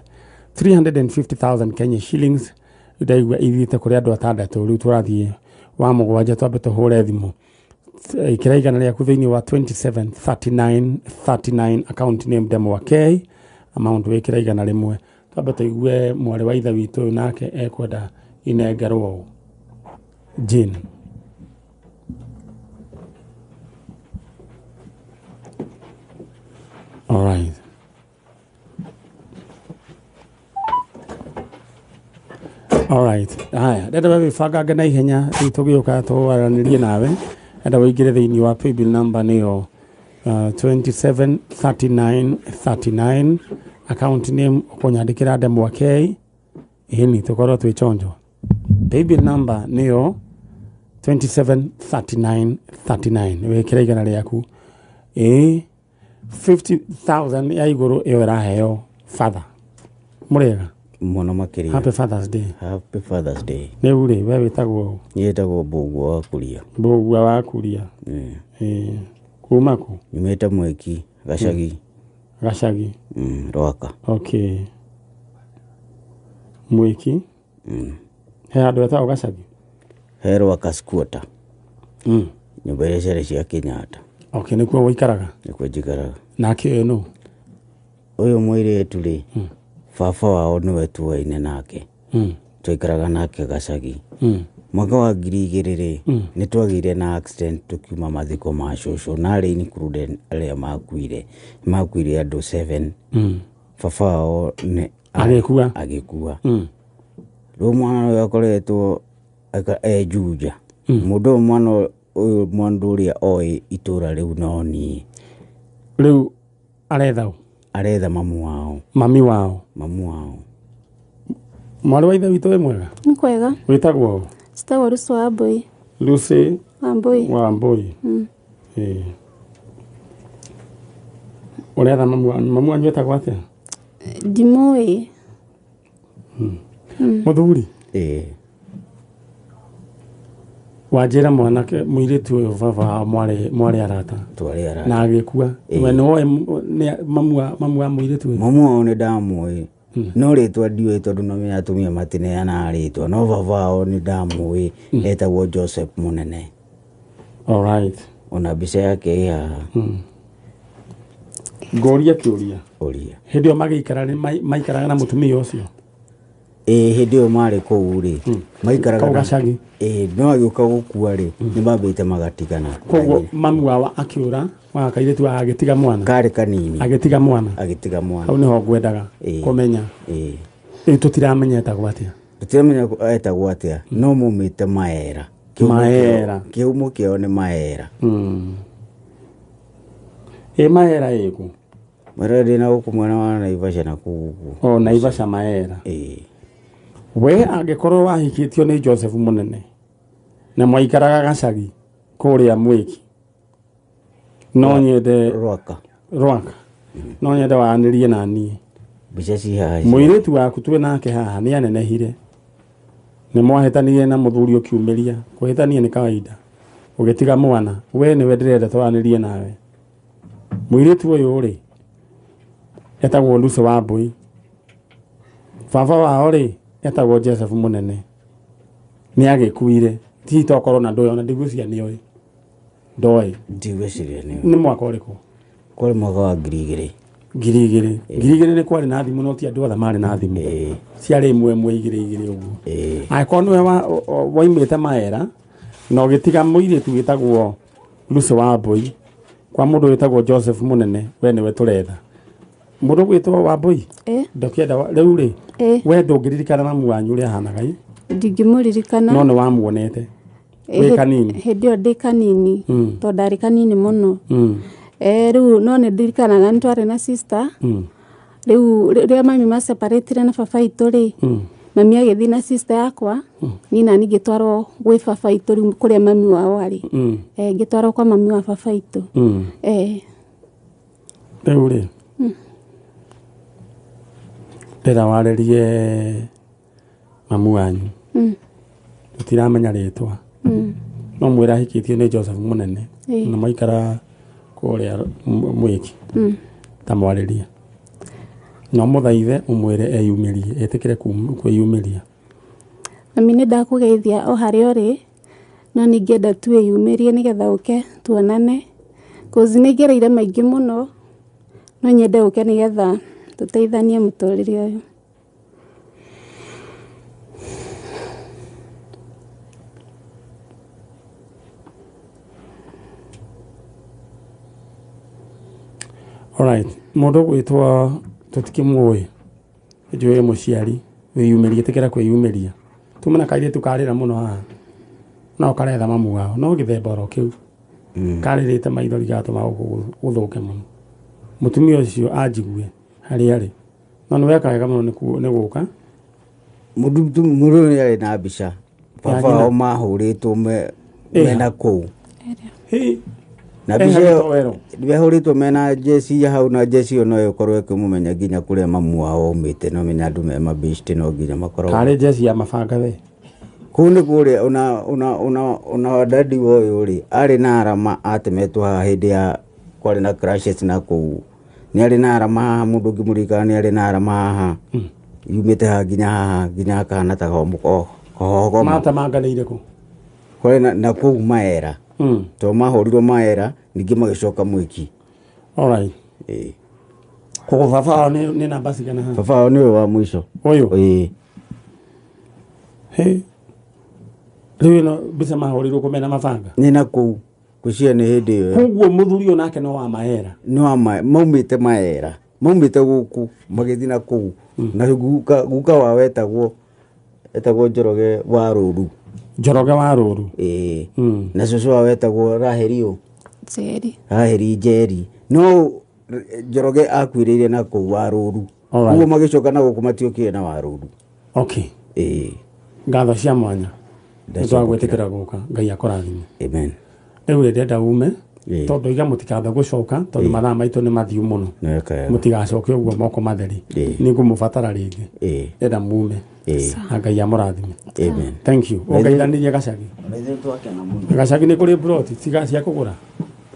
350,000 Kenya shillings ndaigua ithite kuri andu atandatu riu turathie wa mugwanja twambe tuhure thimu ikira igana riaku thiini wa 273939 account name demo kei amount wikira igana rimwe twambe tuigue mwari wa itha witu nake ekwenda inengerwo Jane all right haya ndenda wibanga na ihenya tugiuka twaranirie nawe ndenda wingire thiini wa paybill number niyo 273939 account name ukunyandikira demo kei ini tukorwo twi chonjo paybill number niyo 273939 wikira igana riaku 50,000 ya iguru iyo iraheo father murega
muno makiria
happy father's day ni uri we witagwo
yetagwo bugwa wa kuria
kumaku
nyumete mweki
gacagi
rwaka
okay mweki he andu etagwo gacagi
he rwaka squatter nyumba iria cia Kenyatta
okay nikuo wikaraga
nikuo njikaraga
nake no
uyu mwiritu ri baba wao niwe tuwaine nake twaikaraga nake gacagi mwaka wa 2000 ni twagire na accident tukiuma mathiko ma shosho na ri included aria makuire andu 7 baba wao ni agikua rĩu mwana ũyũ akoretwo juja mũndũ mwana ũyũ mwana ũrĩa oĩ itũra rĩu no niĩ
rĩu aretha
mami wao
mwarĩ wa ithe witũ wĩ mwega
nĩ kwega
wĩtagwo
citagwo Lucy Wambui
Lucy Wambui ũretha mamu wanyu wĩtagwo atĩa
ndimũĩ
mũthuri wanjĩra mwanake mũirĩtu ũyũ baba mwarĩ arata na agĩkua we nĩwoĩ mamu wa mũirĩtu ũyũ
mamu wao nĩ ndamũĩ no rĩtwa ndiũĩ tondũ no menya atumia matineana rĩtwa no baba wao nĩ ndamũĩ etagwo Joseph Mũnene.
Alright.
Ona mbica yake haha
ngoria kĩũria hĩndĩ ĩyo maikaraga na mũtumia ũcio
hĩndĩ ĩyo marĩ kũu rĩ maikaraga
gacagi
no agĩũka gũkua rĩ nĩ mambĩte magatigana
koguo mamu wao akĩũra wa kairĩtu agĩtiga mwana
karĩ kanini
agĩtiga mwana
hau
nĩho ngwendaga kũmenya rĩu tũtiramenya etagwo
atĩa no mumĩte Maera kĩhumo kĩao nĩ Maera
Maera ĩkũ
Maera ndĩna gũkũ mwena wa Naivasha na kũu
Naivasha Maera we angĩkorwo wahikĩtio nĩ Joseph Mũnene na mwaikaraga gacagi kũrĩa Mwiki no nyende
Rwaka
no nyende wanĩrie na niĩ
mbica ci haha
mũirĩtu waku twĩ nake haha nĩ anenehire nĩ mwahĩtanire na mũthuri ũkiumĩria kũhĩtania nĩ kawaida ũgĩtiga mwana we nĩwe ndĩrenda twanĩrie nawe mũirĩtu ũyũ rĩ etagwo Lucy Wambui baba wao rĩ etagwo Joseph Mũnene nĩ agĩkuire ti tokorwo na ndoyo na ndigũcia nĩoĩ ndoĩ
ndigũciria
nĩ mwaka ũrĩkũ
kwarĩ mwaka wa 2000
nĩ kwarĩ na thimũ no ti andũ othe marĩ na thimũ ciarĩ imwe 2 ũguo angĩkorwo nĩwe waimĩte Maera na ũgĩtiga mũirĩtu wĩtagwo Lucy Wambui kwa mũndũ wĩtagwo Joseph Mũnene we nĩwe tũretha mũndũ gwĩtwo Wambui ndakĩenda rĩu rĩ we ndũngĩririkana mamu wanyu ũrĩa ahanaga
ndingĩmũririkana
no nĩ wamuonete wĩ kanini
hĩndĩ ĩyo ndĩ kanini tondũ ndarĩ kanini mũno rĩu no nĩ ndirikanaga nĩ twarĩ na sister rĩu rĩrĩa mami maseparatire na baba itũ rĩ mami agĩthiĩ na sister yakwa niĩ nani ngĩtwarwo gwĩ baba itũ rĩu kũrĩa mami wao arĩ ngĩtwarwo kwa mami wa baba itũ
rĩu rĩ ndĩra warĩrie mamu wanyu tũtiramenya rĩtwa no mwĩra ahikĩtio nĩ Joseph Mũnene na maikara kũrĩa Mwiki ta mwarĩria no mũthaithe ũmwĩre eyumĩrie etĩkĩre kwĩyumĩria
mami nĩ ndakũgeithia o harĩa ũrĩ no ningĩenda tu eyumĩrie nĩgetha ũke tuonane kozi nĩ ngereire maingĩ mũno no nyende ũke nĩgetha tũteithanie mũtũrĩre ũyũ
alright mũndũ gwĩtwo tũtikĩmũĩ njũĩ mũciari wĩyumĩrie tĩkĩra kwĩyumĩria tumena kairĩtu karĩra mũno haha no karetha mamu wao no gĩthemba oro kĩu karĩrĩte maithori gatũma gũthũke mũno mũtumia ũcio anjigue harĩa arĩ no nĩ weka wega mũno nĩ gũka
mũndũ nĩ arĩ na mbica baba wao mahũrĩtwo mena kũu na mbica ĩyo nĩmehũrĩtwo mena jesi ya hau na jesi ĩyo no ĩkorwo ĩkĩmũmenya nginya kũrĩa mamu wao ũmĩte no menya andũ me mabĩcitĩ no nginya makorwo
karĩ jesi ya mabanga we
kũu nĩ kũrĩa ona dadi wa ũyũ rĩ arĩ na arama atemetwo haha hĩndĩ ya kwarĩ na crashes na kũu nĩ arĩ na arama haha mũndũ ũngĩmũririkana nĩ arĩ na arama haha yumĩte haha nginya akahana ta hoho
matamanganĩire kũ
kwarĩ na kũu Maera to mahũrirwo Maera ningĩ magĩcoka Mwiki
alright kũgũ baba wao nĩ namba cigana haha
baba wao nĩwe wa mũico
ũyũ rĩu ĩno mbica mahũrirwo kũmena mabanga
nĩ na kũu kũcia nĩ hĩndĩ ĩyo
koguo mũthuri ũyũ nake no wa Maera
maumĩte Maera maumĩte gũkũ magĩthiĩ na kũu na guka wa wetagwo etagwo Njoroge wa Rũru.
Njoroge wa Rũru.
Na cucu wao etagwo Raheri
Njeri.
Raheri Njeri. No Njoroge akuĩrĩire na kũu wa Rũru. Ũguo magĩcoka na gũkũ matiokire na wa Rũru.
Okay. Ngatho cia mwanya. Nĩtwagwĩtĩkĩra gũka. Ngai akũrathime.
Amen.
Rĩu ndĩrenda ume tondũ iga mũtikatha gũcoka tondũ mathaa maitũ nĩ mathiũ mũno. Mũtigacoke ũguo moko matheri. Nĩngũmũbatara rĩngĩ. Ndĩrenda mume. Na Ngai amũrathime.
Amen.
Thank you. Ũngeithanirie Gacagi. Gacagi nĩ kũrĩ broti tiga cia kũgũra.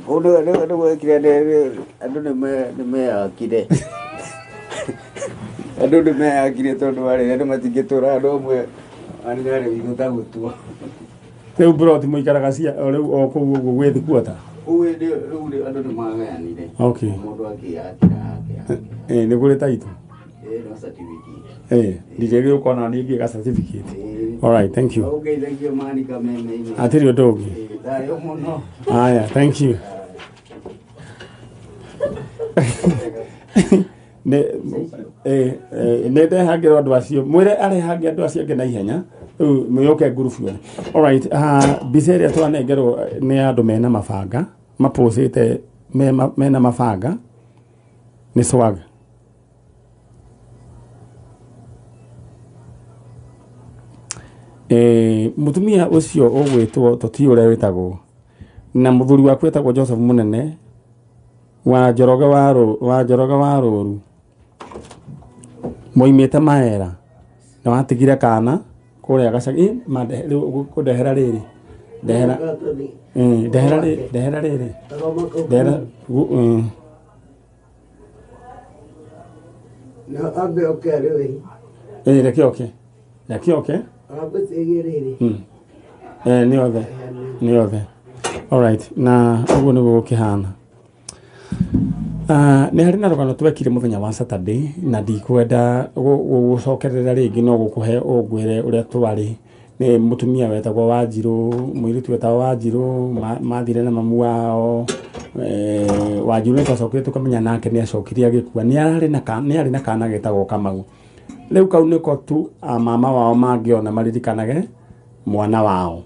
Nĩ gwĩkire andũ nĩ meyakire. Andũ nĩ meyakire tondũ andũ matingĩtũra andũ ũmwe anĩrĩ witũ ta gũtua.
Rĩu broti mũikaraga cia rĩu o kũu ũguo gwĩthi kuota.
Rĩu andũ nĩ magayanire.
Okay.
Mũndũ akĩyakĩra yake.
Nĩ kũrĩ taito.
No certificate.
Ndĩrĩ ũkona nĩ ingĩ ga certificate. All right, thank you.
Okay, thank you Manika meme.
Atĩrĩ ũndũ ũngĩ.
Dayo mũno.
Aya, thank you. Nĩ ndehangĩrwo andũ acio mwĩre arehange andũ acio angĩ na ihenya rĩu mwĩyoke ngurubu yothe. All right, mbica ĩrĩa twanengerwo nĩ andũ mena mabanga mapũcĩte mena mabanga nĩ swag. Mutumia ũcio ũgwĩtwo tũti ũrĩa wĩtagwo na mũthuri waku wĩtagwo Joseph Mũnene wa Njoroge wa Rũru moimĩte Maera na watigire kana kũrĩa Gacagi kũndehera rĩrĩ ndehera rĩrĩ reke oke nĩ othe. All right, na ũguo nĩguo gũkĩhana. Nĩ harĩ na rũgano twekire mũthenya wa Saturday na ndikwenda gũcokerera rĩngĩ no gũkũhe ũngwĩre ũrĩa twarĩ. Nĩ mũtumia wetagwo Wanjirũ, mũirĩtu wetagwo Wanjirũ, mathire na mamu wao. Wanjirũ nĩtwacokire tũkamenya nake nĩacokirie agĩkua. Nĩ arĩ na kana getagwo Kamau. Rĩu kau nĩko tu mama wao mangĩona maririkanage mwana wao.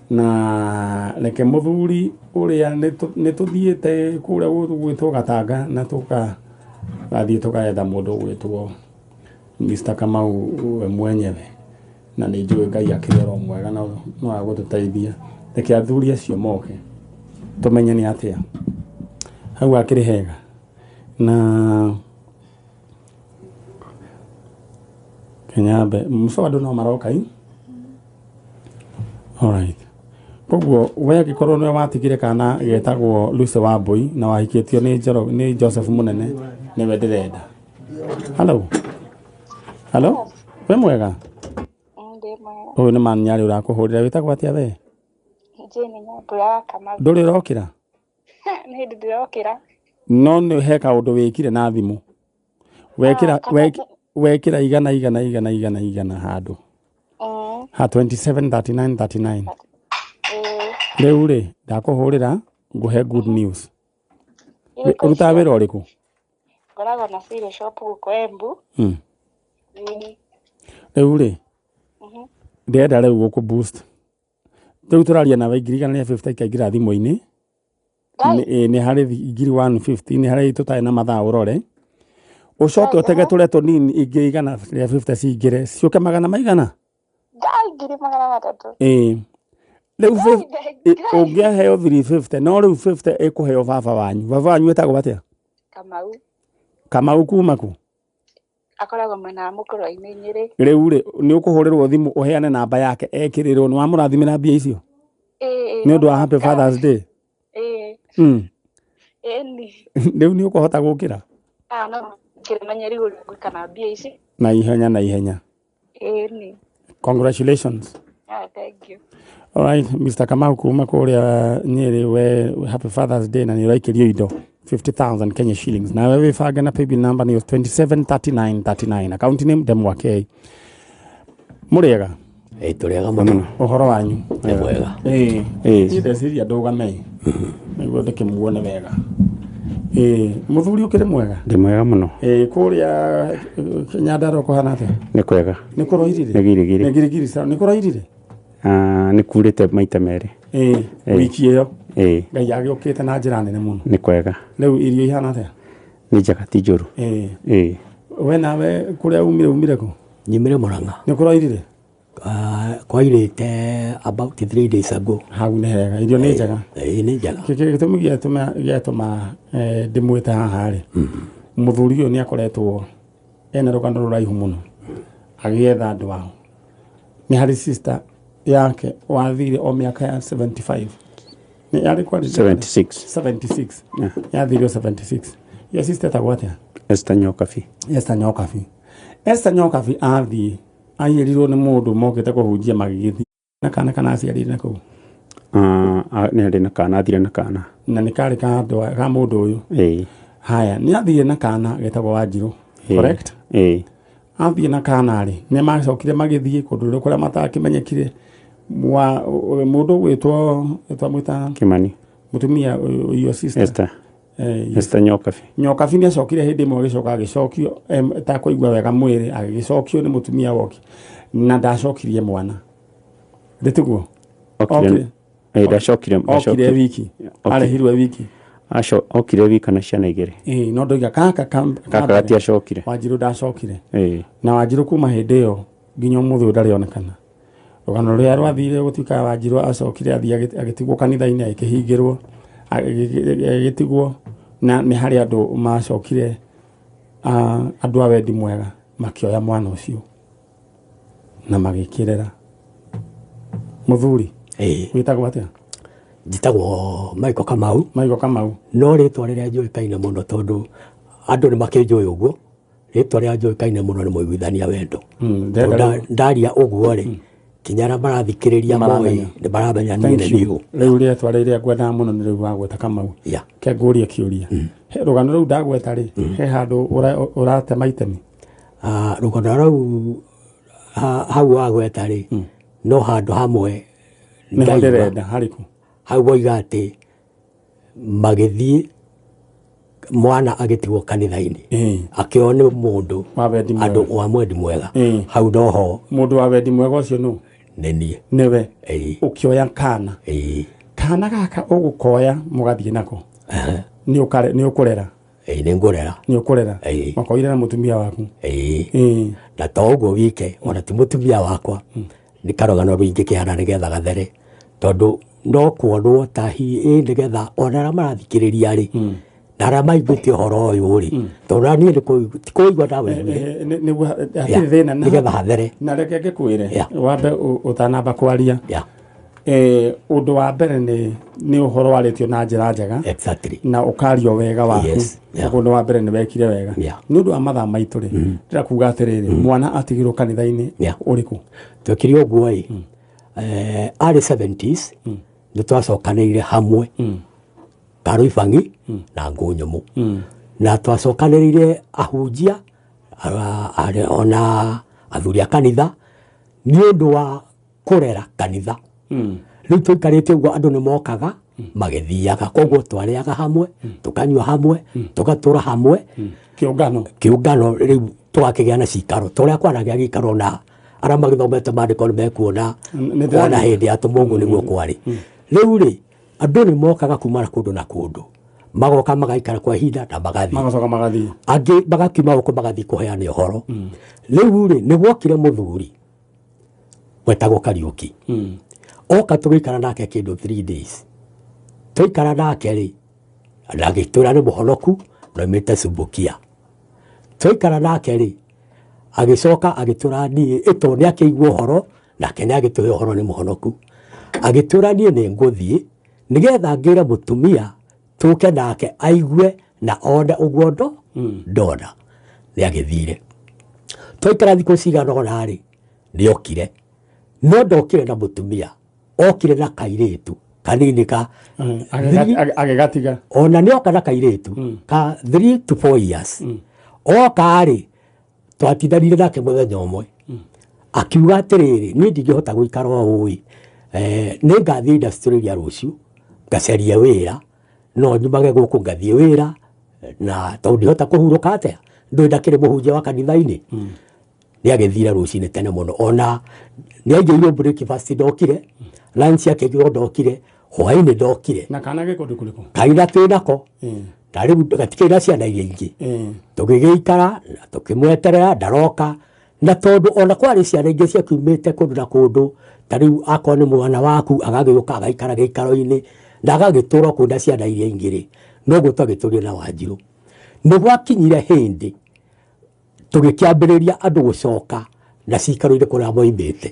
Na reke mũthuri ũrĩa nĩ tũthiĩte kũrĩa gwĩtwo Gatanga na tũgathiĩ tũkaetha mũndũ gwĩtwo Mr. Kamau we mwenyewe na nĩ njũĩ Ngai akĩrĩ ro mwega no agũtũteithia. Reke athuri acio moke tũmenye nĩ atĩa hau akĩrĩ hega na Kenyambe mũco andũ no maroka i. All right. Koguo we angĩkorwo nĩwe watigire kana getagwo Lucy Wambui na wahikĩtio nĩ Joseph Mũnene nĩwe ndĩrenda. Hello we mwega? Ũyũ nĩ manyarĩ ũrakũhũrĩra wĩtagwo atĩa we? Ndũrĩ ũrokĩra?
Nĩ ndĩrokĩra.
No nĩ he kaũndũ wĩkire na thimũ wekĩra igana handũ ha 273939. Rĩu rĩ ndakũhũrĩra ngũhe good news. Ũrutaga wĩra ũrĩkũ?
Ngoragwo na cereal shop gũkũ Embu.
Rĩu rĩ ndĩrenda rĩu gũkũ boost. Rĩu tũraria nawe 150 ikaingĩra thimũ-inĩ. Nĩ harĩ 150 nĩ harĩ tũtarĩ na mathaa ũrore. Ũcoke ũtege tũrĩa tũnini ingĩ 150 cingĩre ciũke magana maigana?
Ngiri magana matatũ.
Rĩu ũngĩaheo 350 no rĩu 50 ĩkũheo baba wanyu wĩtagwo atĩa? Kamau kuma kũ?
Akoragwo mwena wa Mũkũrwa-inĩ Nyĩrĩ.
Rĩu rĩ nĩ ũkũhũrĩrwo thimũ ũheane namba yake ekĩrĩrwo nĩ wamũrathimĩra mbia icio? Nĩ ũndũ wa Happy Father's Day? Rĩu nĩ ũkũhota gũkĩra?
No kĩrĩmenyeri gũrĩa kana mbia ici.
Na ihenya. Congratulations.
Thank you.
All right, Mr. Kamau kuma kũrĩa Nyĩrĩ we Happy Father's Day na nĩ ũraikĩrio indo 50,000 Kenya shillings. Na wewe banga na paybill number ni 273939. Account name Demwake. Mũrĩega?
Tũrĩega mũno.
Ũhoro wanyu?
Nĩ mwega.
Ndeciria ndũgame. Nĩguo ndĩkĩmuone wega. muthuri ukire mwega
ndi mwega muno
kuria Nyandarua kuhana atia
ni kwega
ni kuroirire
ni girigiri
sana ni kuroirire
ni kurite maita meri
wiki iyo ngai agiukite na njira nene muno
ni kwega
riu irio ihana atia
ni njega ti njuru
we nawe kuria umire ku
nyimire Murang'a
ni kuroirire
kwairite about 3 days ago
hau ni hega irio ni njega
ni njega
gitumi giatuma ndimwite haha ri muthuri uyu ni akoretwo ena rugano ruraihu muno agietha andu ao ni hari sister yake wathire o miaka ya 75 ni yari kwa 76 yathire 76 ya sister tagwatia
Esther
Nyokabi athie ayirirwo ni mundu mokite kuhunjia magithi na kana aciarire na ku
ni ari na kana athire na kana
na ni kari ka mundu uyu haya ni athire na kana getagwo Wanjiru correct athie na kana ri ni macokire magithie kundu kuria matakimenyekire mundu gwitwo mwita
Kimani
mutumia iyo sister
Esther
Nyokabi ni acokire hindi imwe agicoka agicokio ta kuigua wega mwiri agicokio ni mutumia woki na ndacokirie mwana ndituguo
ndacokire
wiki arehirwe wiki
okire wiki na ciana igiri
no ndoiga kaka
gatiacokire
Wanjiru ndacokire na Wanjiru kuma hindi iyo nginya umuthi ndarionekana rugano ruria rwathire gutuika Wanjiru acokire athie agitigwo kanitha-ini agikihingirwo agitigwo na ni hari andu macokire andu a wendi mwega makioya mwana ucio na magikirera muthuri witagwo atia
njitagwo Michael Kamau no ritwa riria njuikaine muno tondu andu ni makinjui uguo ritwa riria njuikaine muno ni muiguithania wendo ndaria uguo ri kinyara marathikiriria moi ni maramenya ni niu
riu ritwa riria ngwenda muno ni riu wagweta Kamau ke nguria kiuria rugano riu ndagweta ri he handu uratema itemi
rugano riu hau wagweta ri no handu hamwe
ndirenda hariku
hau woiga ati magithie mwana agitigwo kanitha-ini akio ni mundu andu wa mwendi mwega hau noho
mundu wa wendi mwega ucio nu
nenie
niwe ukioya kana gaka ugukoya mugathie nako ni ukurera
ni ngurera
makoire na mutumia waku
na toguo wike ona ti mutumia wakwa ni karogano ruingi kihana nigetha gathere tondu no kuonwo ta nigetha ona marathikiriria ri na ara maiguite horo uyu ri tondu ni tikuigua ndawe nigetha hathere
na reke ngikwire wambe utanamba kwaria undu wa mbere ni uhoro waritio na njira njega na ukario wega waku undu wa mbere ni wekire wega ni undu wa mathaa maitu ri ndira kuga atiriri mwana atigirwo kanitha-ini uriku
twekire uguo ari 70s ni twacokanĩire hamwe Karũibangi na Ngũnyũmũ na twacokanĩrĩire ahunjia ona athuri a kanitha nĩ ũndũ wa kũrera kanitha rĩu tũikarĩte ũguo andũ nĩ mokaga magĩthiaga koguo twarĩaga hamwe tũkanyua hamwe tũgatũra hamwe kĩũngano rĩu tũgakĩgĩa na cikaro tũrĩa kwanagĩa gĩikaro na arĩa magĩthomete maandĩko nĩ mekuona ona hĩndĩ ya tũmũngũ nĩguo kwarĩ rĩu rĩ andũ nĩ mokaga kuma kũndũ na kũndũ magoka magaikara kwa ihinda na magathiĩ angĩ magakiuma gũkũ magathiĩ kũheana ũhoro rĩu rĩ nĩ gwokire mũthuri wetagwo Kariũki oka tũgĩikara nake kĩndũ 3 days tũikara nake rĩ na agĩtwĩra nĩ mũhonoku na oimĩte Subukia tũikara nake rĩ agĩcoka agĩtwĩra niĩ ĩto nĩ akĩigua ũhoro nake nĩ agĩtũhe ũhoro nĩ mũhonoku agĩtwĩra niĩ nĩ ngũthiĩ nĩgetha ngĩre mũtumia tũke nake aigue na one ũguo ndona nĩ agĩthire twaikara thikũ cigana ũna rĩ nĩ okire no ndokire na mũtumia okire na kairĩtu kanini ka
agĩgatiga
ona nĩ oka na kairĩtu ka 3 to 4 years oka rĩ twatithanire nake mũthenya ũmwe akiuga atĩrĩrĩ niĩ ndingĩhota gũikara ũũ nĩ ngathiĩ industry ya rũciũ ngacaria wĩra no nyumage gũkũ ngathiĩ wĩra na tondũ ndihota kũhurũka atia ndũĩ ndakĩrĩ mũhunjia wa kanitha-inĩ nĩ agĩthire rũcinĩ tene mũno ona nĩ aingĩirwo breakfast ndokire lunch akĩgĩrwo ndokire hwaĩ-inĩ ndokire
na kana gĩko ndĩkũrĩkũ
kaitha twĩ nako na rĩu gatikĩrĩ na ciana iria ingĩ tũgĩgĩikara na tũkĩmweterera ndaroka na tondũ ona kwarĩ ciana ingĩ ciakiumĩte kũndũ na kũndũ ta rĩu akorwo nĩ mwana waku agagĩũka agaikara gĩikaro-inĩ na agagĩtũra kũnda ciana iria ingĩ-rĩ noguo twagĩtũrire na Wanjirũ nĩ gwakinyire hĩndĩ tũgĩkĩambĩrĩria andũ gũcoka na cikaro-inĩ kũrĩa moimĩte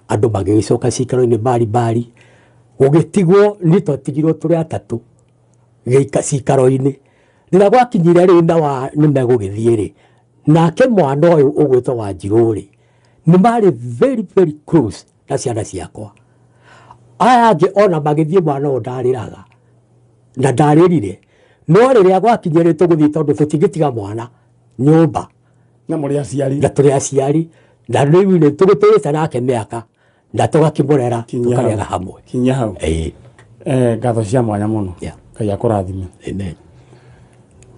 andũ magĩgĩcoka cikaro-inĩ mbari gũgĩtigwo nĩ twatigirwo tũrĩ atatũ cikaro-inĩ rĩrĩa gwakinyire rĩu na nĩ megũgĩthiĩ-rĩ nake mwana ũyũ ũgwĩtwo Wanjirũ-rĩ nĩ marĩ very very close na ciana ciakwa aya angĩ ona magĩthiĩ mwana ũyũ ndarĩraga na ndarĩrire no rĩrĩa gwakinyire tũgũthiĩ tondũ tũtingĩtiga mwana nyũmba
na mũrĩ aciari
na tũrĩ aciari na rĩu nĩ tũgũtũrĩte nake mĩaka na tũgakĩmũrera tũkarĩaga hamwe
kinya hau ngatho cia mwanya mũno Ngai akũrathime
amen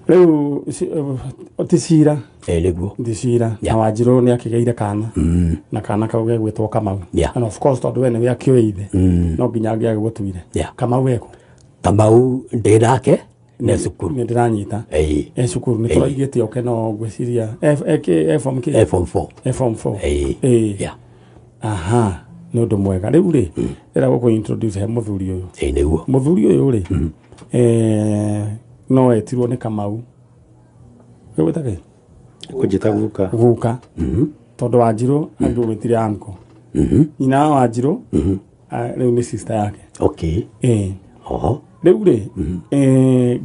rĩu ti cira
nĩguo
ti cira na Wanjirũ nĩ akĩgeire kana na kana kau gegwĩtwo Kamau and of course tondũ we nĩwe akĩoĩ ithe no nginya angĩagĩgũtuire Kamau eko
Kamau ndĩ nake nĩ cukuru
nĩ ndĩranyita cukuru nĩ tũraigĩte oke no ngwĩciria form 4 aha nĩ ũndũ mwega rĩu rĩ rĩrĩa gũkũ introduce he mũthuri ũyũ
nĩguo
mũthuri ũyũ rĩ no etirwo nĩ Kamau gwĩtagĩ
kũnjĩta guka
tondũ Wanjirũ angĩgwĩtire anko nyina wa Wanjirũ rĩu nĩ sister yake rĩu rĩ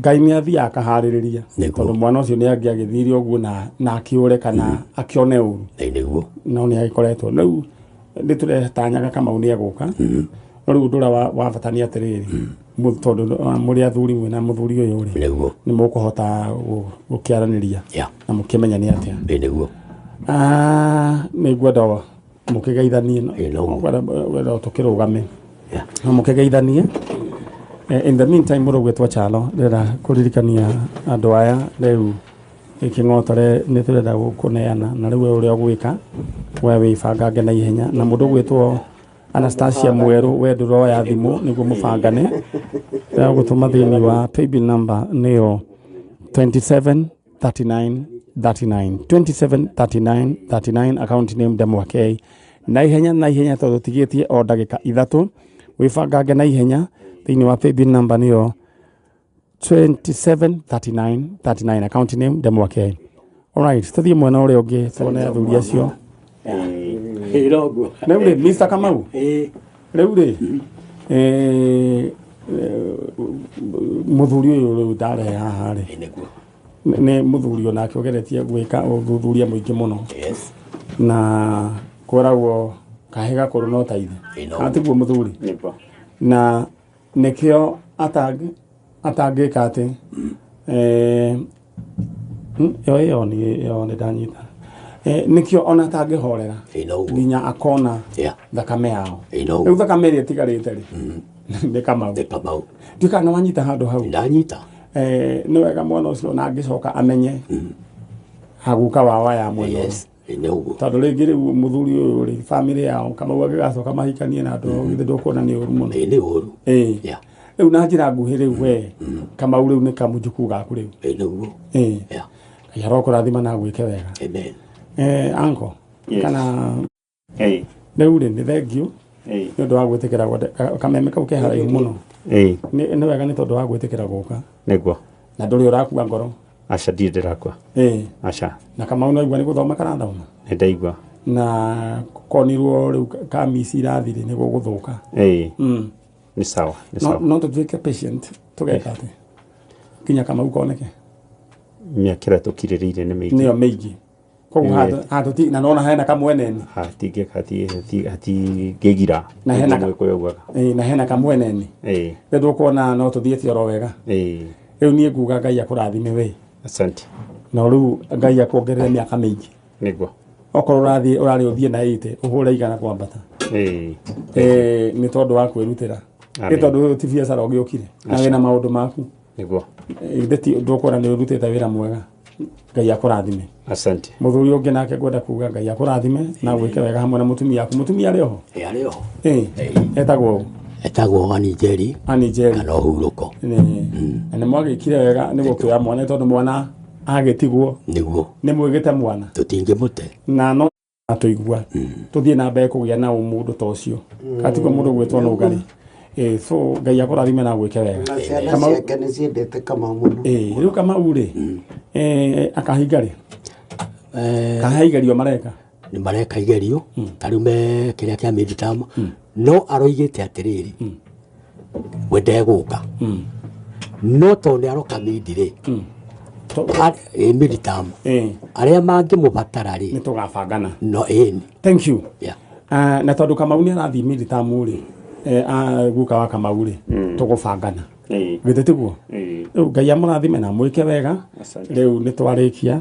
Ngai nĩ athiaga akaharĩrĩria tondũ mwana ũcio nĩ angĩagĩthire ũguo na akĩũre kana akĩone ũru no nĩ agĩkoretwo rĩu nĩ tũretanyaga Kamau nĩ egũka no rĩu ũndũ ũrĩa wa bata nĩ atĩrĩrĩ tondũ mũrĩ athuri mwĩna mũthuri ũyũ rĩ nĩ mũkũhota gũkĩaranĩria na mũkĩmenya nĩ atĩa nĩ ngwenda mũkĩgeithanie ngwenda tũkĩrũgame na mũkĩgeithanie in the meantime mũrũgĩtwo Chalo rĩrĩa kũririkania andũ aya rĩu iking'otore nĩ tũrenda gũkũneana na rĩu ũrĩa ũgwĩka we wĩbangange na ihenya na mũndũ ũgwĩtwo Anastasia Mwerũ we ndũroya thimũ nĩguo mũbangane rĩrĩa gũtũma thĩinĩ wa paybill number nĩyo 273939 account name Ndemwakei na ihenya tondũ tigĩtie o ndagĩka ithatũ wĩbangange na ihenya thĩinĩ wa paybill number nĩyo 273939 account name Ndemwakei. Alright, tũthiĩ mwena ũrĩa ũngĩ tuone athuri acio rĩu rĩ Mr. Kamau rĩu rĩ mũthuri ũyũ rĩu ndarehe haha rĩ nĩ mũthuri onake ũgeretie gwĩka ũthuthuria mũingĩ mũno na kwĩragwo kahĩ gakũrũ no ta ithe atiguo mũthuri na nĩkĩo atangĩka atĩ yo nĩ ndanyita nikio ona tangĩhorera nginya akona thakame yao rĩu thakame ĩrĩa ĩtigarĩte rĩ nĩ Kamau ndikana wanyita handũ hau
ndanyita
nĩ wega mwana ũcio na angĩcoka amenye haguka wawa ya mwena tondũ rĩngĩ rĩu mũthuri ũyũ rĩ family yao Kamau angĩgacoka mahikanie na andũ githĩ ndũkuona nĩ ũru mũno rĩu na njĩra nguhĩ rĩu we Kamau rĩu nĩ kamũjukuu gaku rĩu Ngai arokũrathima na gwĩke wega anko kana rĩu rĩ nĩ thengio nĩ ũndũ wa gwĩtĩkĩra kameme kau ke haraihu mũno nĩ wega nĩ tondũ wa gwĩtĩkĩra gũka
nĩguo
na ndũrĩ ũrakua ngoro
aca ndirĩ ndĩrakua aca
na Kamau no igua nĩ gũthoma karathoma
nĩ ndaigua
na konirwo rĩu kamisi irathirĩ nĩguo gũthũka
nĩ sawa
no tũtuĩke patient tũgeka atĩ kinya Kamau koneke
mĩaka ĩrĩa tũkirĩrĩire nĩ mĩingĩ
nĩyo mĩingĩ koguo handũ na nona hena kamweneni
hatingĩgira
na hena kamweneni rĩu kuona no tũthiĩte oro wega rĩu niĩ nguga Ngai akũrathime we
asante
na rĩu Ngai akuongerere mĩaka mĩingĩ
nĩguo
okorwo ũrarĩ ũthiĩ na 80 ũhũre igana kwambata nĩ tondũ wa kwĩrutĩra nĩ tondũ ti biacara ũgĩũkire na wĩna maũndũ maku
niguo
itheti ndukora ni urutite wira mwega Ngai akurathime
asante
muthuri ungi nake ngwenda kuga Ngai akurathime na gwike wega hamwe na mutumia yaku mutumia ari ho
ari ho
etagwo
Anijeri kana Huruko
ne mwagikire wega niguo kuya mwana tondu mwana agetigwo
niguo
ni mwigite mwana
tutingimute
na no atuigua tuthie na mbere kugia na umundu ta ucio katiko mundu gwitwo no ngari so Ngai akurathime na gwike wega
kama ciake ciendete kama muno
riu kama uri akahingari kahaigario mareka
ni mareka igerio tariu me kiria kia midterm no aroigite atiriri wende guka no to ni aroka midire midterm aria mangi mubatara ri
ni tugabangana
no
thank you
yeah
na tondu kama uni arathi midterm ri guka wa kama uri tugubangana gitete guo Ngai amurathime na mwike wega riu ni twarikia